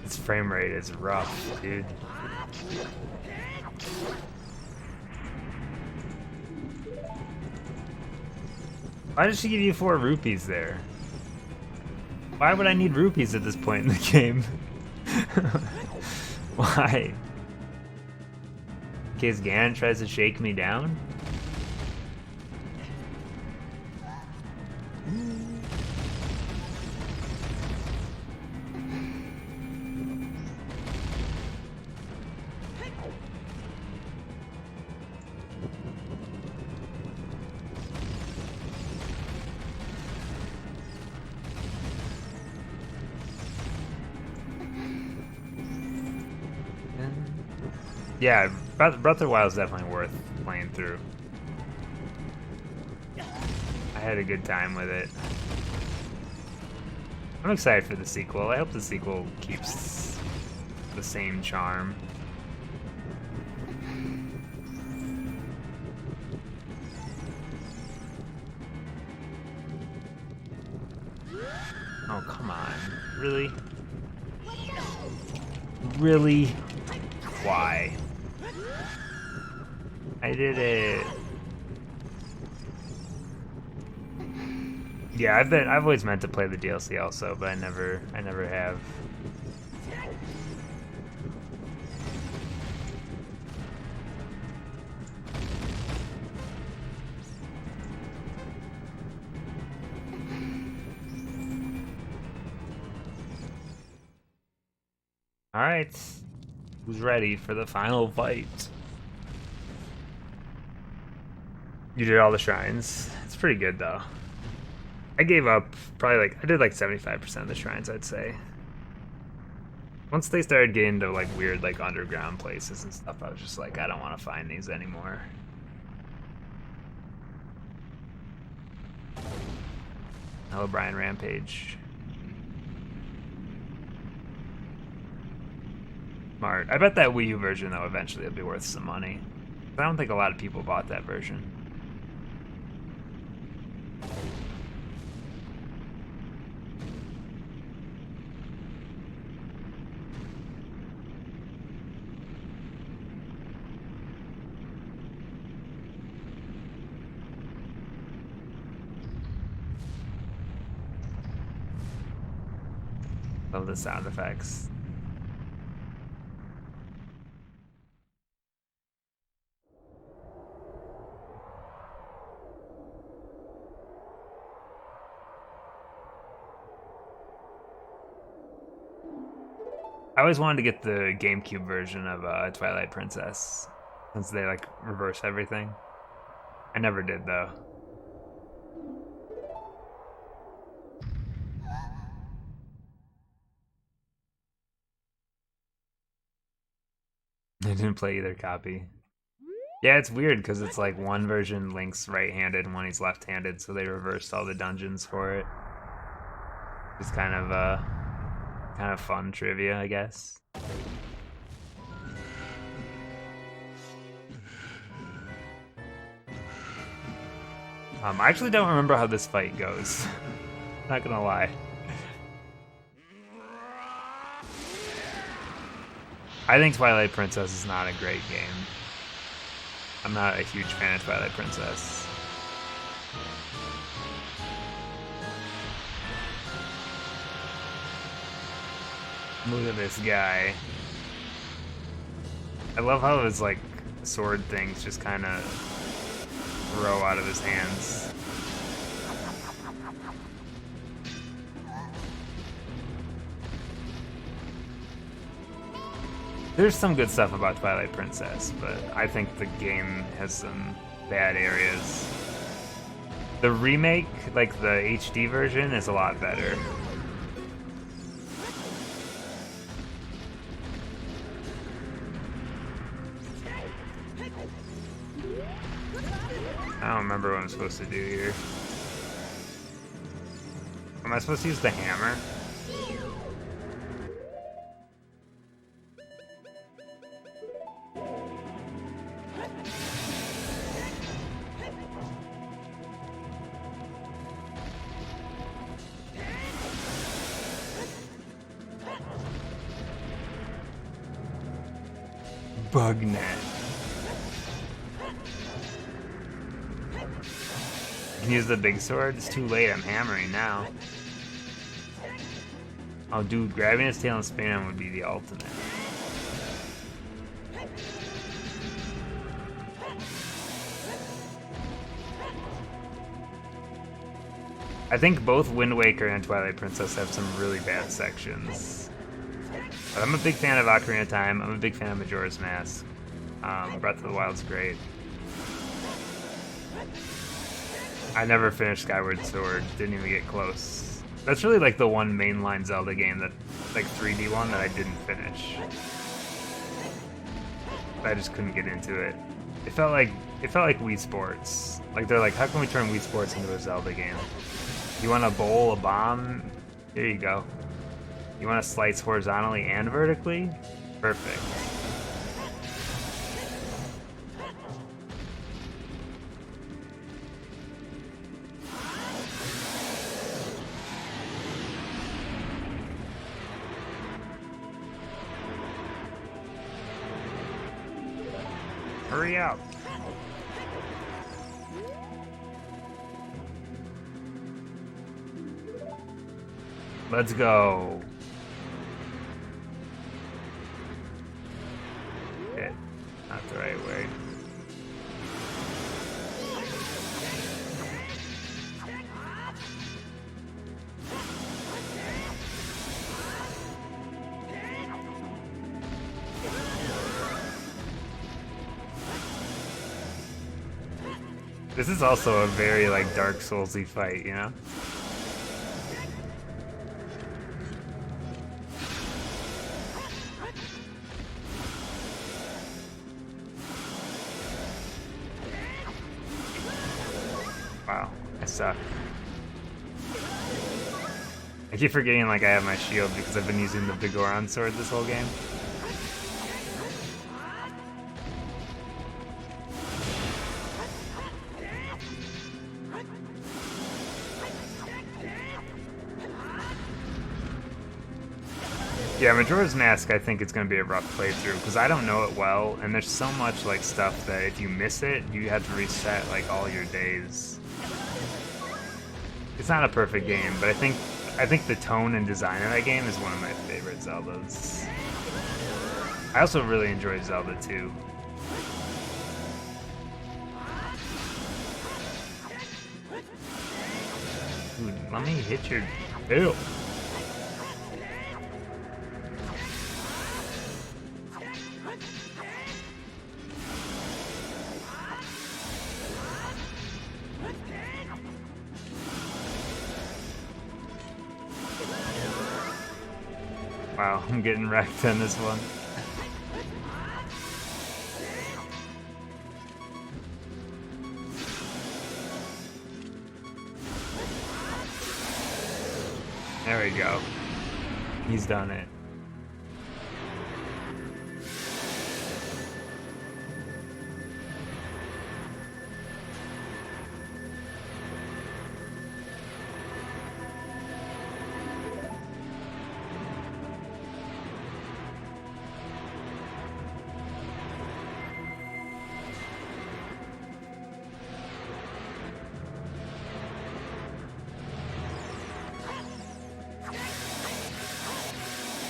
This frame rate is rough, dude. Why did she give you 4 rupees there? Why would I need rupees at this point in the game? Why? In case Ganon tries to shake me down? Yeah, Breath of the Wild is definitely worth playing through. I had a good time with it. I'm excited for the sequel. I hope the sequel keeps the same charm. Oh, come on. Really? Really? Why? I did it. Yeah, I've always meant to play the DLC also, but I never have. All right, who's ready for the final fight? You did all the shrines. It's pretty good though. I gave up probably I did like 75% of the shrines, I'd say. Once they started getting to like weird like underground places and stuff, I was just like, I don't want to find these anymore. Hello, Brian Rampage. Smart. I bet that Wii U version though eventually will be worth some money. I don't think a lot of people bought that version. Love the sound effects. I always wanted to get the GameCube version of Twilight Princess, since they like reverse everything. I never did though. I didn't play either copy. Yeah, it's weird because it's like one version Link's right-handed and one he's left-handed, so they reversed all the dungeons for it. It's kind of fun trivia, I guess. I actually don't remember how this fight goes. Not gonna lie. I think Twilight Princess is not a great game. I'm not a huge fan of Twilight Princess. Look at this guy. I love how his like sword things just kind of grow out of his hands. There's some good stuff about Twilight Princess, but I think the game has some bad areas. The remake, like the HD version, is a lot better. I don't remember what I'm supposed to do here. Am I supposed to use the hammer? Bugnet. You can use the big sword? It's too late, I'm hammering now. Oh dude, grabbing his tail and spinning him would be the ultimate. I think both Wind Waker and Twilight Princess have some really bad sections. But I'm a big fan of Ocarina of Time. I'm a big fan of Majora's Mask. Breath of the Wild's great. I never finished Skyward Sword. Didn't even get close. That's really like the one mainline Zelda game that, like 3D one, that I didn't finish. I just couldn't get into it. It felt like Wii Sports. Like they're like, how can we turn Wii Sports into a Zelda game? You want to bowl a bomb? Here you go. You want to slice horizontally and vertically? Perfect. Hurry up. Let's go. Shit. Not the right way. This is also a very like Dark Souls-y fight, you know? Wow, I suck. I keep forgetting like I have my shield because I've been using the Vigoron sword this whole game. Yeah, Majora's Mask, I think it's going to be a rough playthrough because I don't know it well, and there's so much like stuff that if you miss it, you have to reset like all your days. It's not a perfect game, but I think the tone and design of that game is one of my favorite Zeldas. I also really enjoy Zelda 2. Dude, let me hit your tail. Wow, I'm getting wrecked on this one. There we go. He's done it.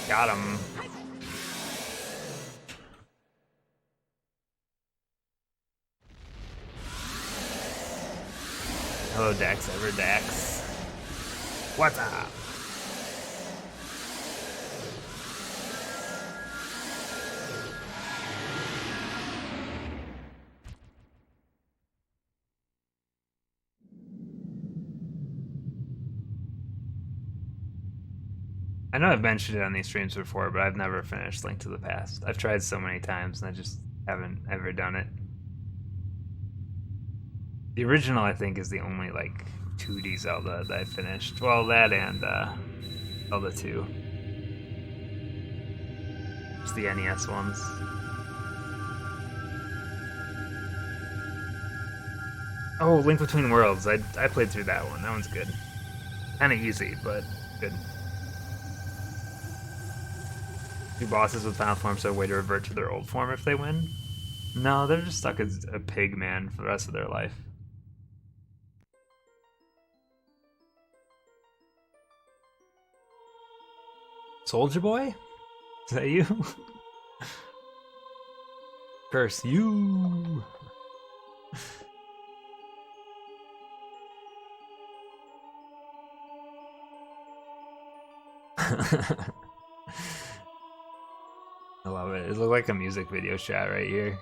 Got him. Hello, Dax. Ever Dax. What's up? I know I've mentioned it on these streams before, but I've never finished Link to the Past. I've tried so many times and I just haven't ever done it. The original, I think, is the only like 2D Zelda that I finished. Well, that and Zelda 2. Just the NES ones. Oh, Link Between Worlds. I played through that one. That one's good. Kind of easy, but good. New bosses with final forms are a way to revert to their old form if they win. No, they're just stuck as a pig man for the rest of their life. Soldier Boy? Is that you? Curse you! I love it. It looked like a music video shot right here.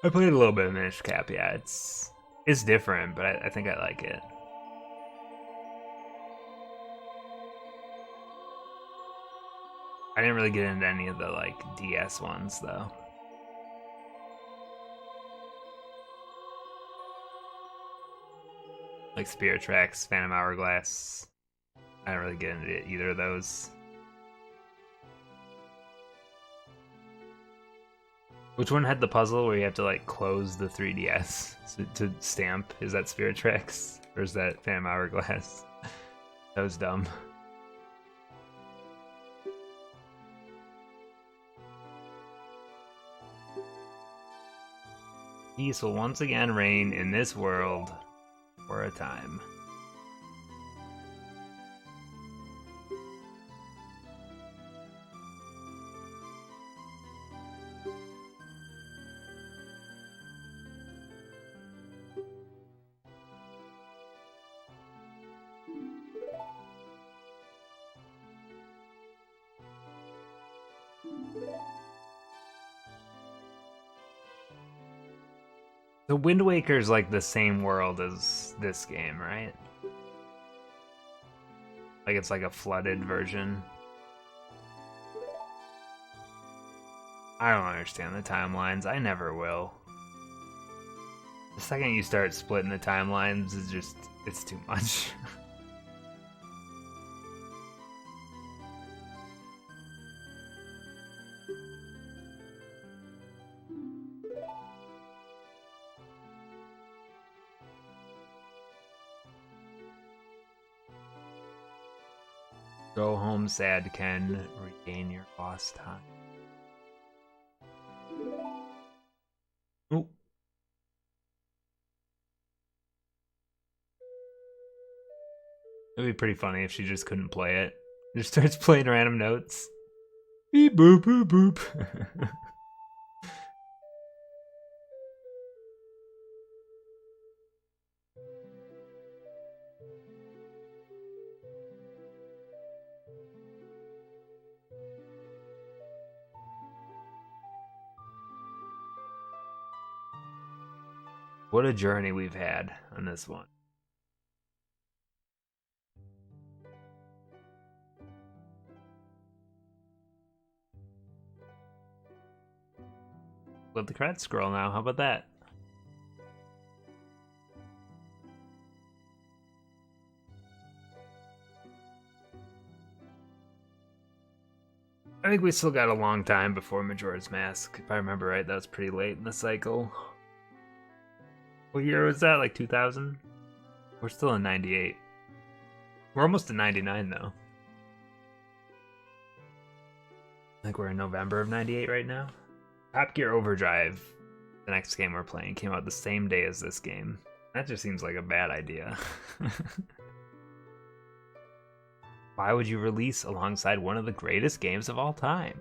I played a little bit of Minish Cap, yeah. It's different, but I think I like it. I didn't really get into any of the like DS ones though. Like Spirit Tracks, Phantom Hourglass. I didn't really get into either of those. Which one had the puzzle where you have to like close the 3DS to stamp? Is that Spirit Tracks or is that Phantom Hourglass? That was dumb. Peace will once again reign in this world for a time. The Wind Waker's like the same world as this game, right? Like it's like a flooded version. I don't understand the timelines. I never will. The second you start splitting the timelines, it's too much. Go home sad, Ken. Regain your lost time. Ooh. It'd be pretty funny if she just couldn't play it. Just starts playing random notes. Beep boop boop boop. What a journey we've had on this one. Let the credits scroll now. How about that? I think we still got a long time before Majora's Mask. If I remember right, that was pretty late in the cycle. What year was that? Like 2000? We're still in 98. We're almost in 99 though. I think we're in November of 98 right now. Top Gear Overdrive, the next game we're playing, came out the same day as this game. That just seems like a bad idea. Why would you release alongside one of the greatest games of all time?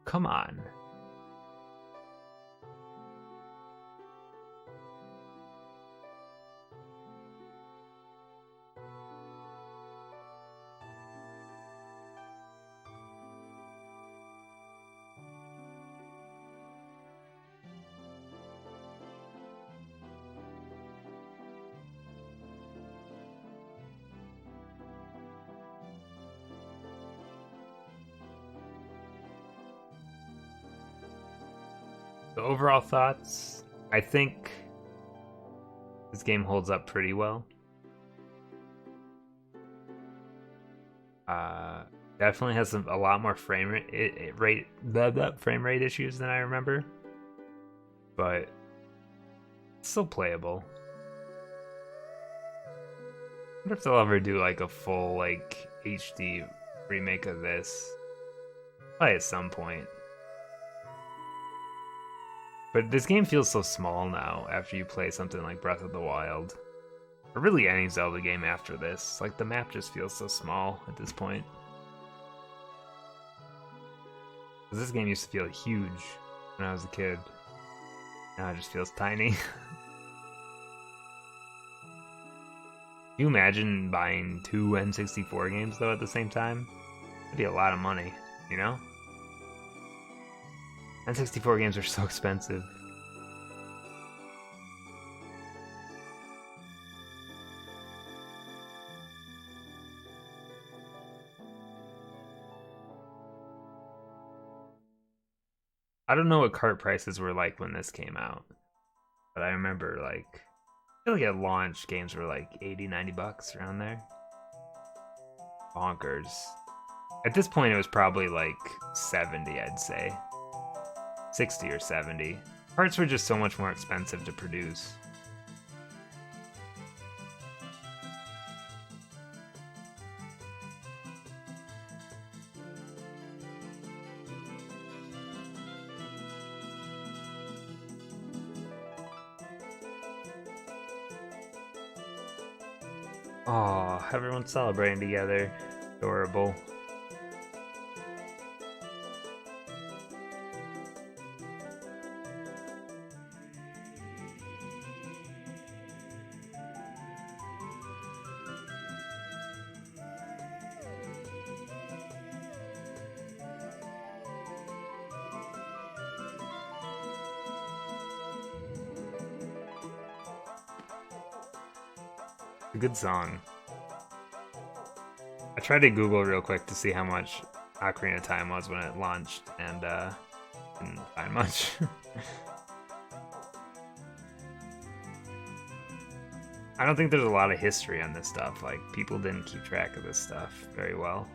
Come on. The overall thoughts, I think this game holds up pretty well. Definitely has a lot more frame rate issues than I remember, but it's still playable. I wonder if they'll ever do like a full like HD remake of this. Probably at some point. But this game feels so small now after you play something like Breath of the Wild. Or really any Zelda game after this. Like the map just feels so small at this point. Because this game used to feel huge when I was a kid. Now it just feels tiny. Can you imagine buying 2 N64 games though at the same time? That'd be a lot of money, you know? N64 games are so expensive. I don't know what cart prices were like when this came out, but I remember like, I feel like at launch games were like 80, 90 bucks around there. Bonkers. At this point it was probably like 70, I'd say. 60 or 70. Parts were just so much more expensive to produce. Oh, everyone's celebrating together. Adorable. A good song. I tried to Google real quick to see how much Ocarina of Time was when it launched, and didn't find much. I don't think there's a lot of history on this stuff. Like, people didn't keep track of this stuff very well.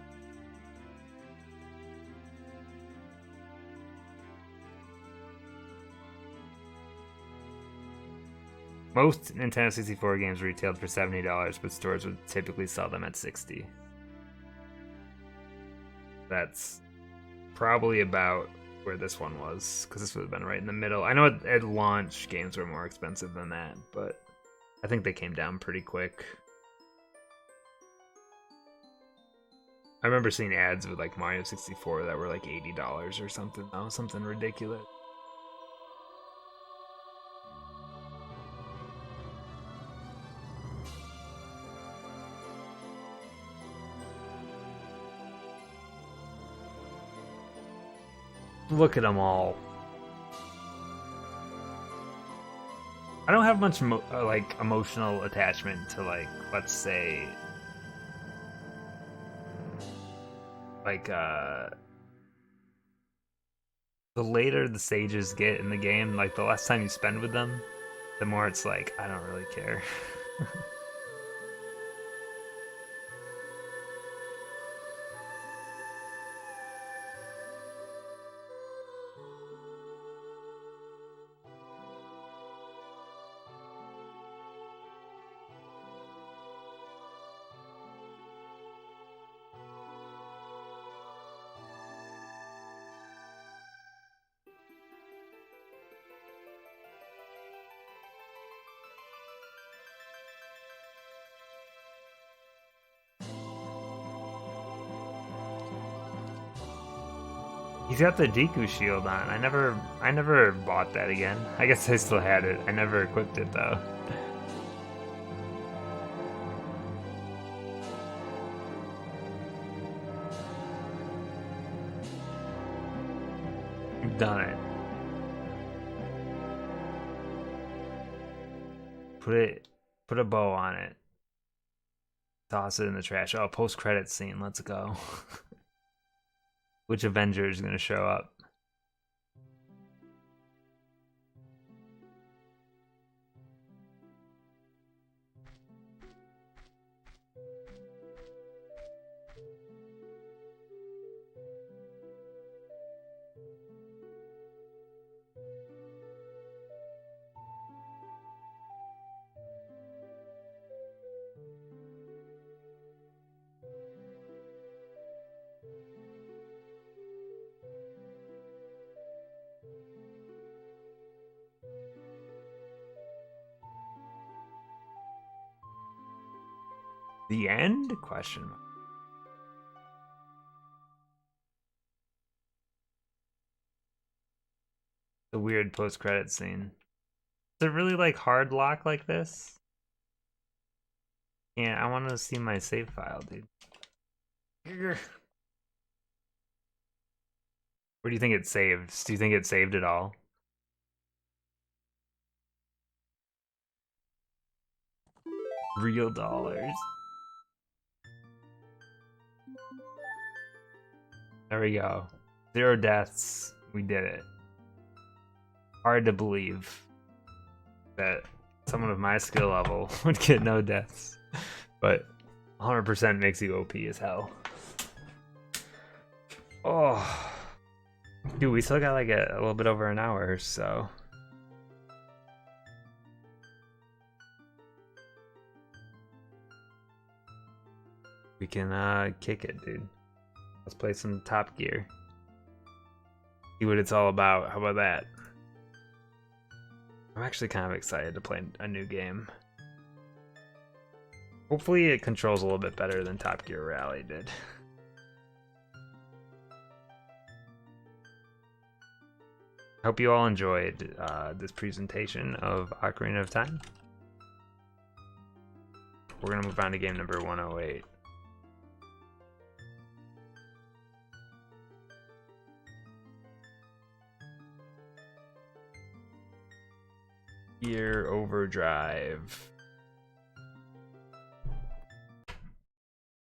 Most Nintendo 64 games retailed for $70, but stores would typically sell them at $60. That's probably about where this one was, because this would have been right in the middle. I know at launch games were more expensive than that, but I think they came down pretty quick. I remember seeing ads with like Mario 64 that were like $80 or something. That was something ridiculous. Look at them all. I don't have much like emotional attachment to, like, let's say, like the later the stages get in the game, like the less time you spend with them, the more it's like I don't really care. He's got the Deku shield on. I never bought that again. I guess I still had it. I never equipped it though. You've done it. Put a bow on it. Toss it in the trash. Oh, post-credits scene. Let's go. Which Avenger is going to show up? The end? Question mark. The weird post-credit scene. Is it really like hard lock like this? Yeah, I want to see my save file, dude. Where do you think it saves? Do you think it saved it all? Real dollars. There we go. 0 deaths. We did it. Hard to believe that someone of my skill level would get no deaths. But 100% makes you OP as hell. Oh. Dude, we still got like a little bit over an hour or so. We can kick it, dude. Let's play some Top Gear. See what it's all about. How about that? I'm actually kind of excited to play a new game. Hopefully it controls a little bit better than Top Gear Rally did. Hope you all enjoyed this presentation of Ocarina of Time. We're going to move on to game number 108. Gear Overdrive.